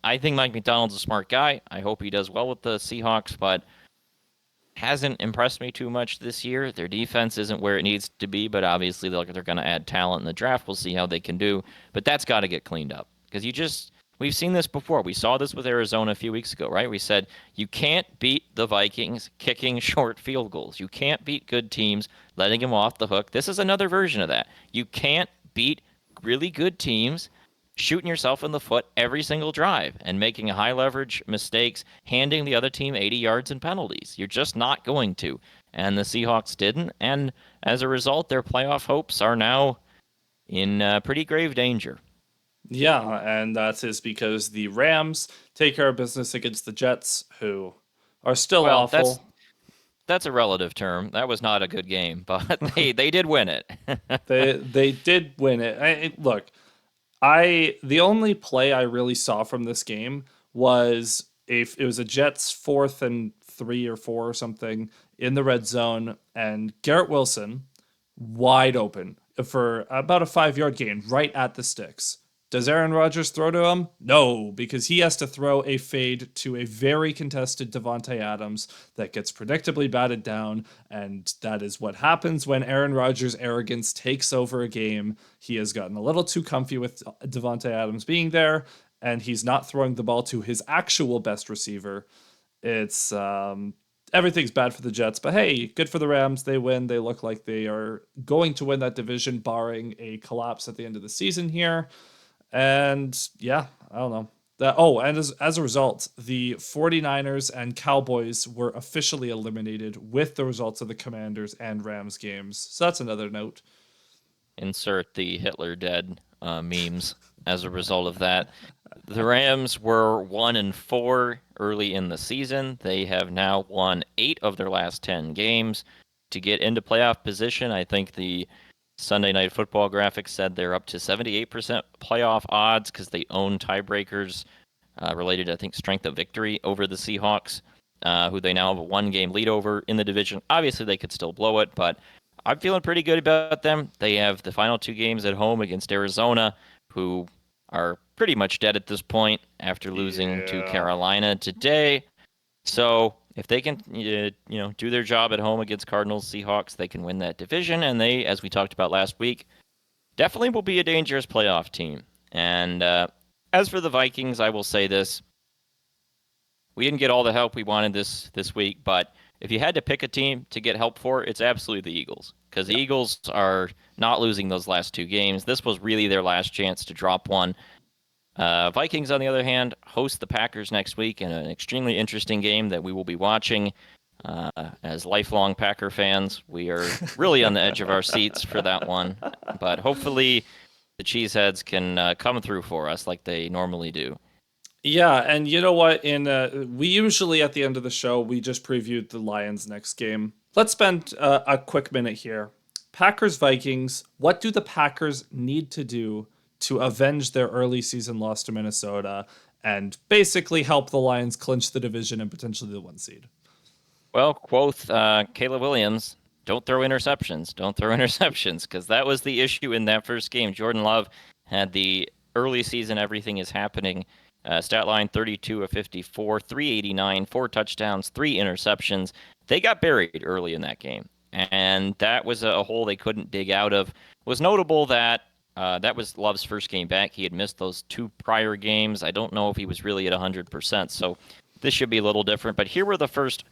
I think Mike McDonald's a smart guy. I hope he does well with the Seahawks, but hasn't impressed me too much this year. Their defense isn't where it needs to be, but obviously they're going to add talent in the draft. We'll see how they can do, but that's got to get cleaned up because we've seen this before. We saw this with Arizona a few weeks ago, right? We said you can't beat the Vikings kicking short field goals. You can't beat good teams letting them off the hook. This is another version of that. You can't beat really good teams shooting yourself in the foot every single drive and making high leverage mistakes, handing the other team 80 yards in penalties. You're just not going to. And the Seahawks didn't. And as a result, their playoff hopes are now in pretty grave danger. Yeah, and that is because the Rams take care of business against the Jets, who are still Well, that's awful. that's a relative term. That was not a good game, but they did win it. They did win it. Look, the only play I really saw from this game was if it was a Jets 4th and 3 or 4 or something in the red zone, and Garrett Wilson wide open for about a 5 yard gain right at the sticks. Does Aaron Rodgers throw to him? No, because he has to throw a fade to a very contested Devontae Adams that gets predictably batted down, and that is what happens when Aaron Rodgers' arrogance takes over a game. He has gotten a little too comfy with Devontae Adams being there, and he's not throwing the ball to his actual best receiver. It's everything's bad for the Jets, but hey, good for the Rams. They win. They look like they are going to win that division, barring a collapse at the end of the season here. And yeah, I don't know. And as a result, the 49ers and Cowboys were officially eliminated with the results of the Commanders and Rams games. So that's another note. Insert the Hitler dead memes as a result of that. The Rams were 1-4 early in the season. They have now won 8 of their last 10 games to get into playoff position. I think the Sunday Night Football graphic said they're up to 78% playoff odds because they own tiebreakers related to, I think, strength of victory over the Seahawks, who they now have a 1-game lead over in the division. Obviously, they could still blow it, but I'm feeling pretty good about them. They have the final 2 games at home against Arizona, who are pretty much dead at this point after losing to Yeah. Carolina today. So if they can, do their job at home against Cardinals, Seahawks, they can win that division, and they, as we talked about last week, definitely will be a dangerous playoff team. And as for the Vikings, I will say this: we didn't get all the help we wanted this week, but if you had to pick a team to get help for, it's absolutely the Eagles, because the Yeah. Eagles are not losing those last 2 games. This was really their last chance to drop one. Vikings, on the other hand, host the Packers next week in an extremely interesting game that we will be watching. As lifelong Packer fans, we are really on the edge of our seats for that one. But hopefully, the Cheeseheads can come through for us like they normally do. Yeah, and you know what? In we usually at the end of the show we just previewed the Lions' next game. Let's spend a quick minute here. Packers Vikings. What do the Packers need to do to avenge their early season loss to Minnesota and basically help the Lions clinch the division and potentially the 1 seed. Well, quote Caleb Williams, don't throw interceptions. Don't throw interceptions, because that was the issue in that first game. Jordan Love had the early season, everything is happening. Stat line 32 of 54, 389, 4 touchdowns, 3 interceptions. They got buried early in that game, and that was a hole they couldn't dig out of. It was notable that that was Love's first game back. He had missed those 2 prior games. I don't know if he was really at 100%, so this should be a little different. But here were the first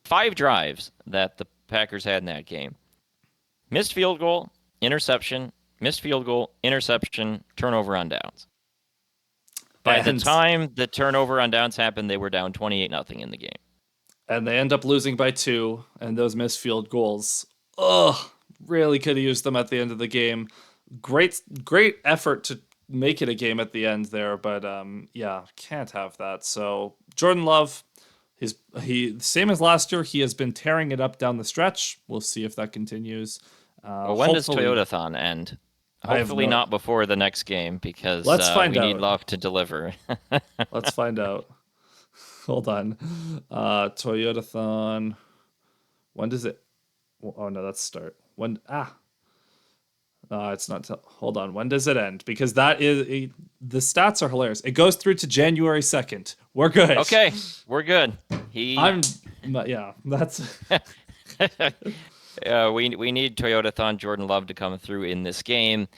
5 drives that the Packers had in that game. Missed field goal, interception, missed field goal, interception, turnover on downs. By the time the turnover on downs happened, they were down 28-0 in the game. And they end up losing by 2, and those missed field goals, really could have used them at the end of the game. Great effort to make it a game at the end there, but yeah, can't have that. So Jordan Love, he same as last year, he has been tearing it up down the stretch. We'll see if that continues. Well, when does Toyotathon end? Hopefully not before the next game, because we need Love to deliver. Let's find out. Hold on. Toyotathon. When does it? Oh no, that's start. When? It's not. Hold on. When does it end? Because that is the stats are hilarious. It goes through to January 2nd. We're good. Okay, we're good. Yeah. That's. We need Toyotathon Jordan Love to come through in this game.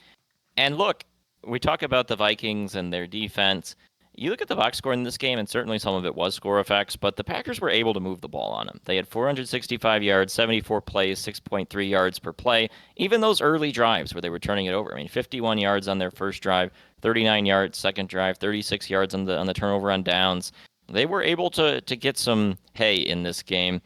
And look, we talk about the Vikings and their defense. You look at the box score in this game, and certainly some of it was score effects, but the Packers were able to move the ball on them. They had 465 yards, 74 plays, 6.3 yards per play. Even those early drives where they were turning it over. I mean, 51 yards on their first drive, 39 yards second drive, 36 yards on the turnover on downs. They were able to get some hay in this game,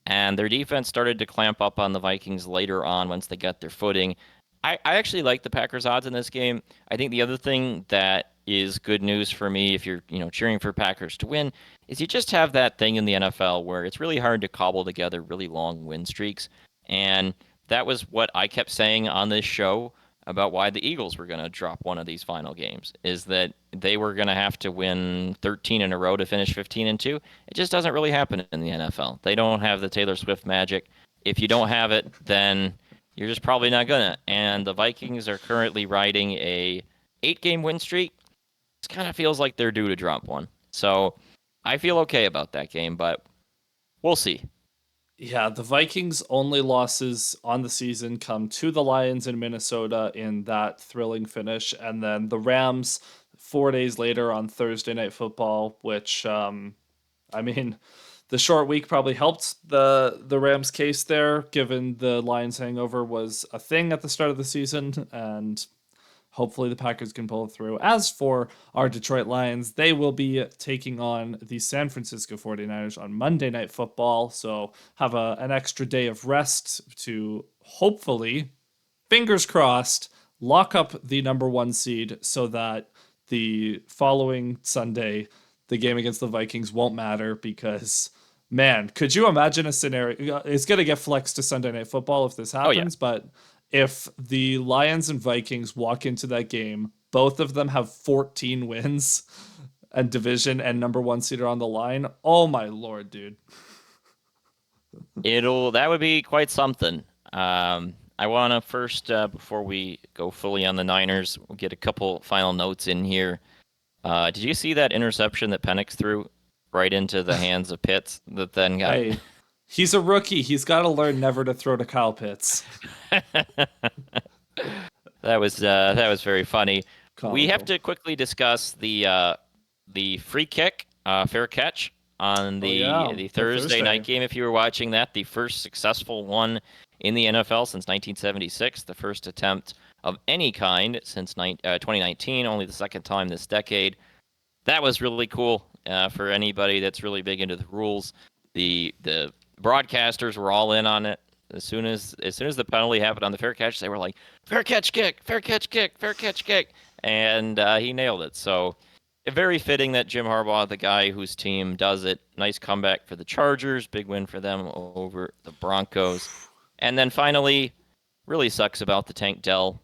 and their defense started to clamp up on the Vikings later on once they got their footing. I actually like the Packers' odds in this game. I think the other thing that is good news for me, if you're cheering for Packers to win, is you just have that thing in the NFL where it's really hard to cobble together really long win streaks. And that was what I kept saying on this show about why the Eagles were going to drop one of these final games, is that they were going to have to win 13 in a row to finish 15-2. It just doesn't really happen in the NFL. They don't have the Taylor Swift magic. If you don't have it, then you're just probably not gonna. And the Vikings are currently riding a 8-game win streak. It kind of feels like they're due to drop one. So I feel okay about that game, but we'll see. Yeah, the Vikings' only losses on the season come to the Lions in Minnesota in that thrilling finish, and then the Rams 4 days later on Thursday Night Football, which, I mean, the short week probably helped the Rams' case there, given the Lions hangover was a thing at the start of the season, and hopefully the Packers can pull it through. As for our Detroit Lions, they will be taking on the San Francisco 49ers on Monday Night Football, so have an extra day of rest to hopefully, fingers crossed, lock up the number 1 seed so that the following Sunday, the game against the Vikings won't matter, because, man, could you imagine a scenario? It's going to get flexed to Sunday Night Football if this happens, but if the Lions and Vikings walk into that game, both of them have 14 wins and division and number 1 seed are on the line. Oh my Lord, dude. That would be quite something. I want to first, before we go fully on the Niners, we'll get a couple final notes in here. Did you see that interception that Penix threw right into the hands of Pitts that then got... Hey, he's a rookie. He's got to learn never to throw to Kyle Pitts. That was very funny. Comical. We have to quickly discuss the free kick, fair catch on the Thursday night game. If you were watching that, the first successful one in the NFL since 1976, the first attempt of any kind since 2019, only the second time this decade. That was really cool for anybody that's really big into the rules. The broadcasters were all in on it. As soon as the penalty happened on the fair catch, they were like, fair catch kick, fair catch kick, fair catch kick. And he nailed it. So very fitting that Jim Harbaugh, the guy whose team does it. Nice comeback for the Chargers. Big win for them over the Broncos. And then finally, really sucks about the Tank Dell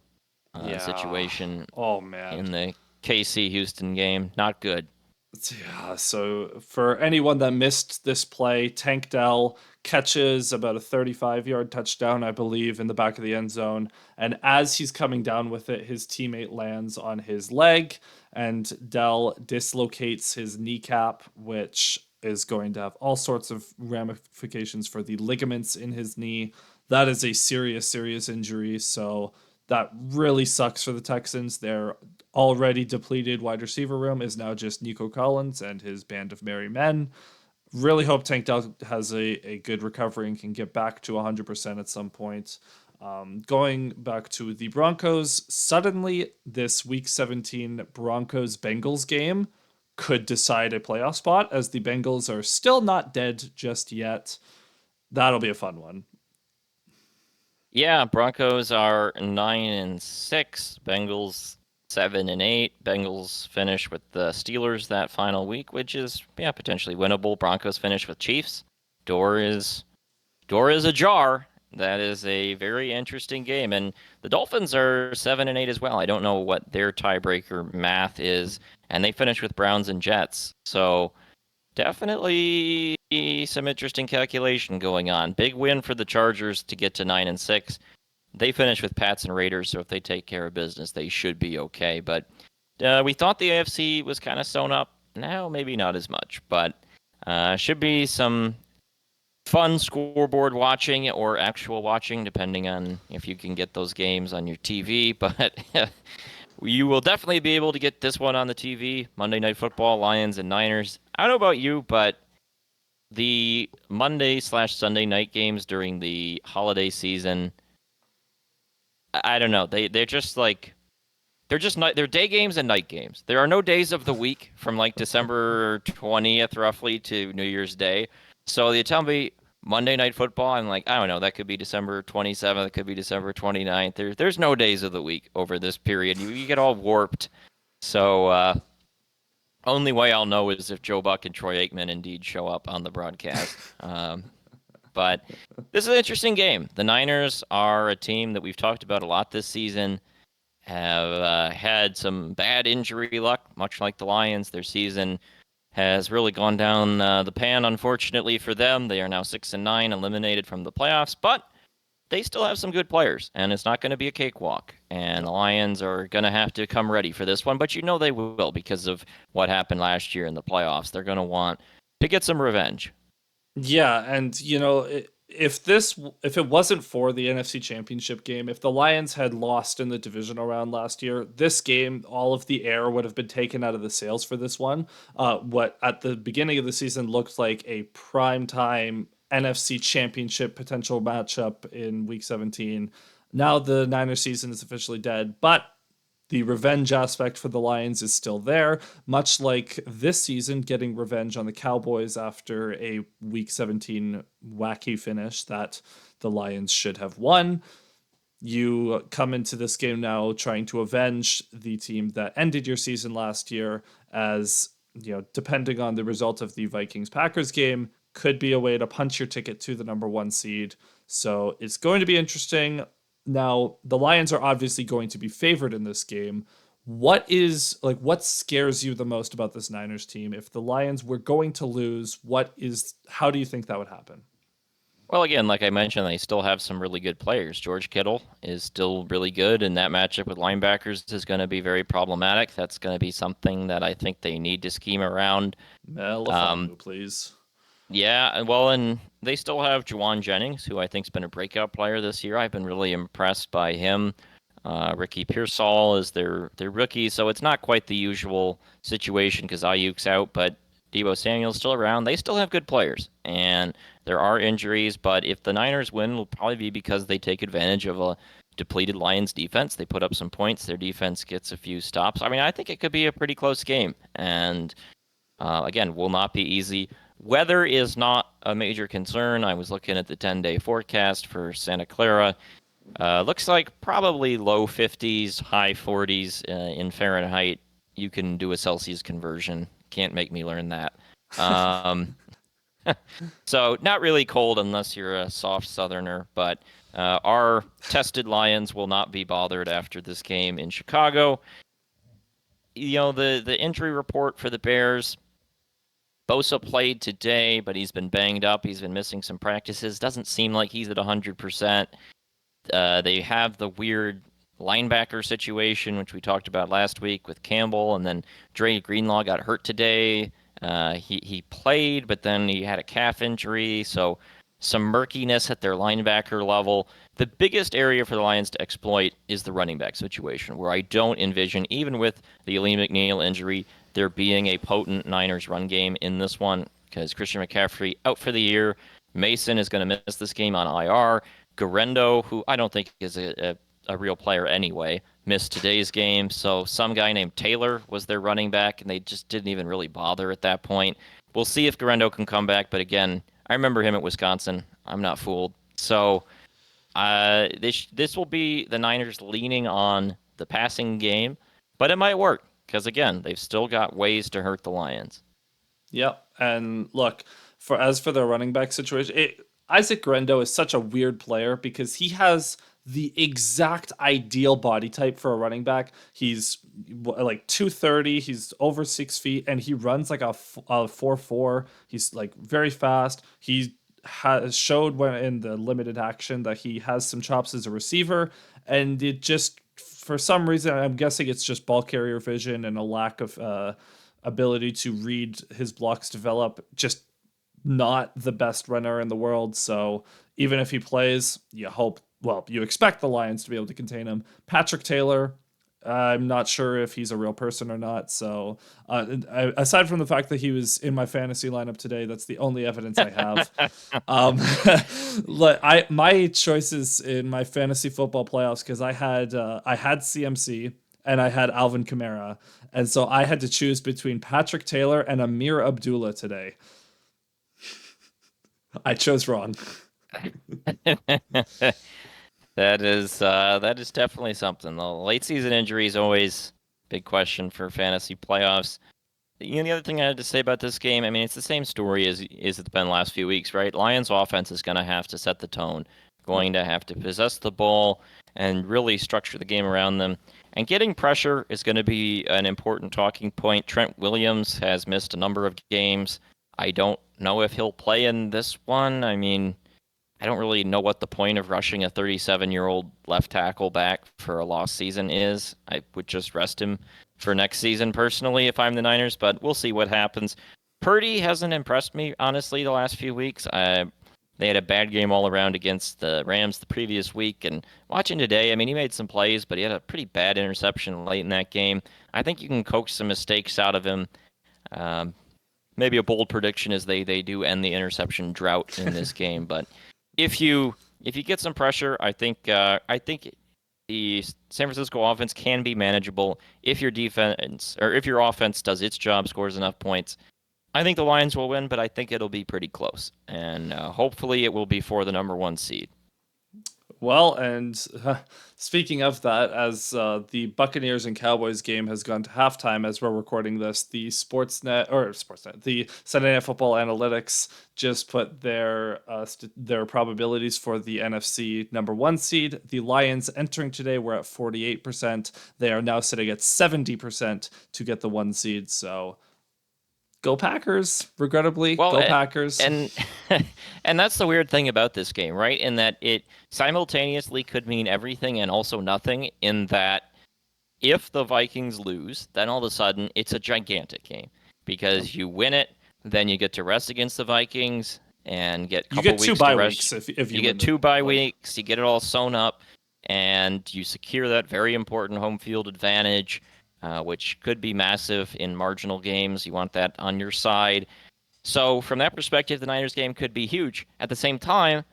situation. Oh, man. In the KC Houston game. Not good. Yeah, so for anyone that missed this play, Tank Dell catches about a 35-yard touchdown, I believe, in the back of the end zone. And as he's coming down with it, his teammate lands on his leg, and Dell dislocates his kneecap, which is going to have all sorts of ramifications for the ligaments in his knee. That is a serious, serious injury. So that really sucks for the Texans. Their already depleted wide receiver room is now just Nico Collins and his band of merry men. Really hope Tank Dell has a good recovery and can get back to 100% at some point. Going back to the Broncos, suddenly this week 17 Broncos Bengals game could decide a playoff spot as the Bengals are still not dead just yet. That'll be a fun one. Yeah, Broncos are 9-6, Bengals 7-8. Bengals finish with the Steelers that final week, which is potentially winnable. Broncos finish with Chiefs. Door is door is ajar. That is a very interesting game, and the Dolphins are 7-8 as well. I don't know what their tiebreaker math is, and they finish with Browns and Jets. So definitely some interesting calculation going on. Big win for the Chargers to get to 9-6. They finish with Pats and Raiders, so if they take care of business, they should be okay. But we thought the AFC was kind of sewn up. Now maybe not as much, but should be some fun scoreboard watching or actual watching, depending on if you can get those games on your TV. But you will definitely be able to get this one on the TV. Monday Night Football, Lions and Niners. I don't know about you, but the Monday/Sunday night games during the holiday season, I don't know. They're just like they're day games and night games. There are no days of the week from like December 20th roughly to New Year's Day. So you tell me Monday Night Football, I'm like, I don't know, that could be December 27th, it could be December 29th. There's no days of the week over this period. You get all warped. So only way I'll know is if Joe Buck and Troy Aikman indeed show up on the broadcast. But this is an interesting game. The Niners are a team that we've talked about a lot this season, have had some bad injury luck, much like the Lions. Their season has really gone down the pan, unfortunately for them. They are now 6-9, eliminated from the playoffs, but they still have some good players, and it's not going to be a cakewalk. And the Lions are going to have to come ready for this one, but you know they will because of what happened last year in the playoffs. They're going to want to get some revenge. Yeah, and if it wasn't for the NFC Championship game, if the Lions had lost in the divisional round last year, this game, all of the air would have been taken out of the sails for this one. What at the beginning of the season looked like a prime time NFC Championship potential matchup in Week 17. Now the Niners season is officially dead, but the revenge aspect for the Lions is still there, much like this season getting revenge on the Cowboys after a Week 17 wacky finish that the Lions should have won. You come into this game now trying to avenge the team that ended your season last year, as depending on the result of the Vikings Packers game, could be a way to punch your ticket to the number one seed. So it's going to be interesting. Now, the Lions are obviously going to be favored in this game. What scares you the most about this Niners team? If the Lions were going to lose, how do you think that would happen? Well, again, like I mentioned, they still have some really good players. George Kittle is still really good, and that matchup with linebackers is going to be very problematic. That's going to be something that I think they need to scheme around. Melifonwu, please. Yeah, well, and they still have Juwan Jennings, who I think's been a breakout player this year. I've been really impressed by him. Ricky Pearsall is their rookie, so it's not quite the usual situation because Ayuk's out, but Deebo Samuel's still around. They still have good players, and there are injuries, but if the Niners win, it'll probably be because they take advantage of a depleted Lions defense. They put up some points. Their defense gets a few stops. I mean, I think it could be a pretty close game, and again, will not be easy. Weather is not a major concern. I was looking at the 10-day forecast for Santa Clara. Looks like probably low 50s, high 40s in Fahrenheit. You can do a Celsius conversion. Can't make me learn that. Um, so not really cold unless you're a soft southerner, but our tested Lions will not be bothered after this game in Chicago. the injury report for the Bears. Bosa played today, but he's been banged up. He's been missing some practices. Doesn't seem like he's at 100%. They have the weird linebacker situation, which we talked about last week with Campbell, and then Dre Greenlaw got hurt today. He played, but then he had a calf injury, so some murkiness at their linebacker level. The biggest area for the Lions to exploit is the running back situation, where I don't envision, even with the Lee McNeil injury, there being a potent Niners run game in this one, because Christian McCaffrey out for the year. Mason is going to miss this game on IR. Garendo, who I don't think is a real player anyway, missed today's game. So some guy named Taylor was their running back, and they just didn't even really bother at that point. We'll see if Garendo can come back, but again, I remember him at Wisconsin. I'm not fooled. So this will be the Niners leaning on the passing game, but it might work because again, they've still got ways to hurt the Lions. Yep. And look, for the running back situation, Isaac Grendo is such a weird player because he has the exact ideal body type for a running back. He's like 230, he's over 6 feet, and he runs like a 4.4. He's like very fast. He has showed when in the limited action that he has some chops as a receiver, and it just for some reason I'm guessing it's just ball carrier vision and a lack of ability to read his blocks develop. Just not the best runner in the world. So even if he plays, you expect the Lions to be able to contain him. Patrick Taylor, I'm not sure if he's a real person or not. So aside from the fact that he was in my fantasy lineup today, that's the only evidence I have. um, my choices in my fantasy football playoffs, because I had CMC and I had Alvin Kamara, and so I had to choose between Patrick Taylor and Amir Abdullah today. I chose wrong. That is definitely something. The late season injury is always a big question for fantasy playoffs. The other thing I had to say about this game, I mean, it's the same story as it's been the last few weeks, right? Lions offense is going to have to set the tone, going to have to possess the ball and really structure the game around them. And getting pressure is going to be an important talking point. Trent Williams has missed a number of games. I don't know if he'll play in this one. I mean, I don't really know what the point of rushing a 37-year-old left tackle back for a lost season is. I would just rest him for next season personally if I'm the Niners, but we'll see what happens. Purdy hasn't impressed me, honestly, the last few weeks. They had a bad game all around against the Rams the previous week, and watching today, I mean, he made some plays, but he had a pretty bad interception late in that game. I think you can coax some mistakes out of him. Maybe a bold prediction is they do end the interception drought in this game, but if you get some pressure, I think the San Francisco offense can be manageable if your defense or if your offense does its job, scores enough points. I think the Lions will win, but I think it'll be pretty close, and hopefully it will be for the number 1 seed. Well, and speaking of that, as the Buccaneers and Cowboys game has gone to halftime as we're recording this, the the Sunday Night Football Analytics just put their probabilities for the NFC number 1 seed. The Lions entering today were at 48%. They are now sitting at 70% to get the 1 seed. So go Packers, regrettably. Well, go Packers. And and that's the weird thing about this game, right? In that it simultaneously could mean everything and also nothing, in that if the Vikings lose, then all of a sudden it's a gigantic game because you win it, then you get to rest against the Vikings and get a couple you get weeks 2 bye to rest. weeks if you get 2 bye weeks, you get it all sewn up, and you secure that very important home field advantage, which could be massive in marginal games. You want that on your side. So from that perspective, the Niners game could be huge. At the same time,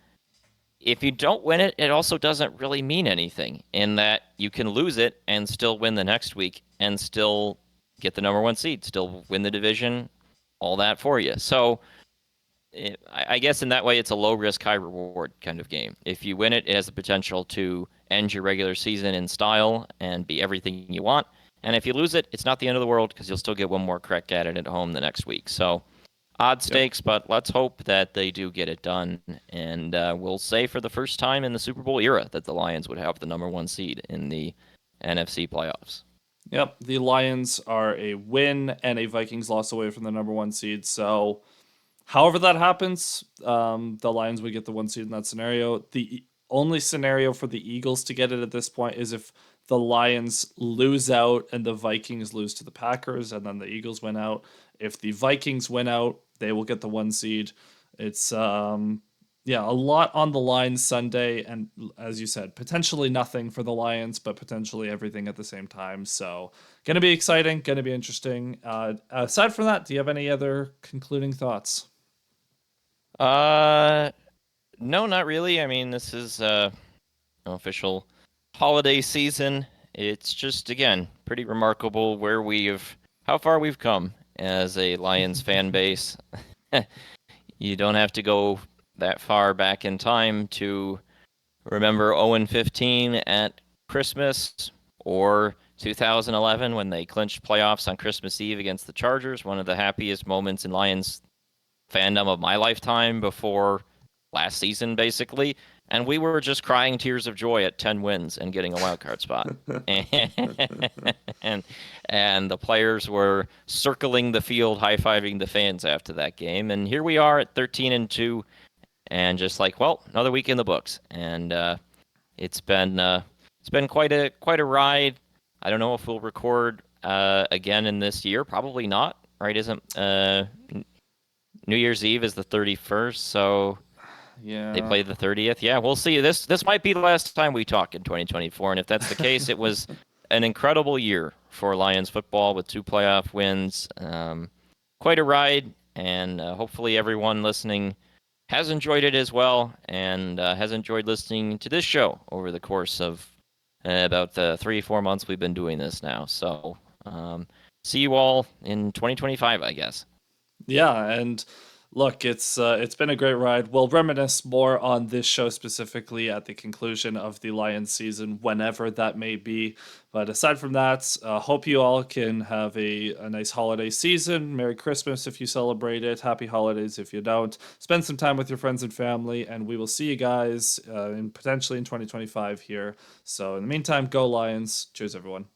if you don't win it, it also doesn't really mean anything, in that you can lose it and still win the next week and still get the number 1 seed, still win the division, all that for you. So I guess in that way, it's a low risk, high reward kind of game. If you win it, it has the potential to end your regular season in style and be everything you want. And if you lose it, it's not the end of the world because you'll still get one more crack at it at home the next week. So odd stakes, but let's hope that they do get it done. And we'll say for the first time in the Super Bowl era that the Lions would have the number 1 seed in the NFC playoffs. Yep, the Lions are a win and a Vikings loss away from the number one seed. So, however that happens, the Lions would get the one seed in that scenario. The only scenario for the Eagles to get it at this point is if the Lions lose out and the Vikings lose to the Packers, and then the Eagles win out. If the Vikings win out, they will get the one seed. It's yeah, a lot on the line Sunday, and as you said, potentially nothing for the Lions, but potentially everything at the same time. So, gonna be exciting, gonna be interesting. Aside from that, do you have any other concluding thoughts? Uh, no, not really. I mean, this is an official holiday season. It's just again pretty remarkable how far we've come as a Lions fan base. You don't have to go that far back in time to remember 0-15 at Christmas or 2011 when they clinched playoffs on Christmas Eve against the Chargers, one of the happiest moments in Lions fandom of my lifetime before last season, basically. And we were just crying tears of joy at 10 wins and getting a wild card spot. and and the players were circling the field, high-fiving the fans after that game. And here we are at 13-2, and just like, well, another week in the books. And it's been quite a ride. I don't know if we'll record again in this year. Probably not. Right? Isn't New Year's Eve is the 31st, so they Yeah. play the 30th. Yeah, we'll see. This might be the last time we talk in 2024, and if that's the case, it was an incredible year for Lions football with 2 playoff wins. Quite a ride, and hopefully everyone listening has enjoyed it as well, and has enjoyed listening to this show over the course of about the 3-4 months we've been doing this now. So see you all in 2025, I guess. Yeah, and look, it's been a great ride. We'll reminisce more on this show specifically at the conclusion of the Lions season, whenever that may be. But aside from that, hope you all can have a nice holiday season. Merry Christmas if you celebrate it. Happy holidays if you don't. Spend some time with your friends and family, and we will see you guys in potentially in 2025 here. So in the meantime, go Lions. Cheers, everyone.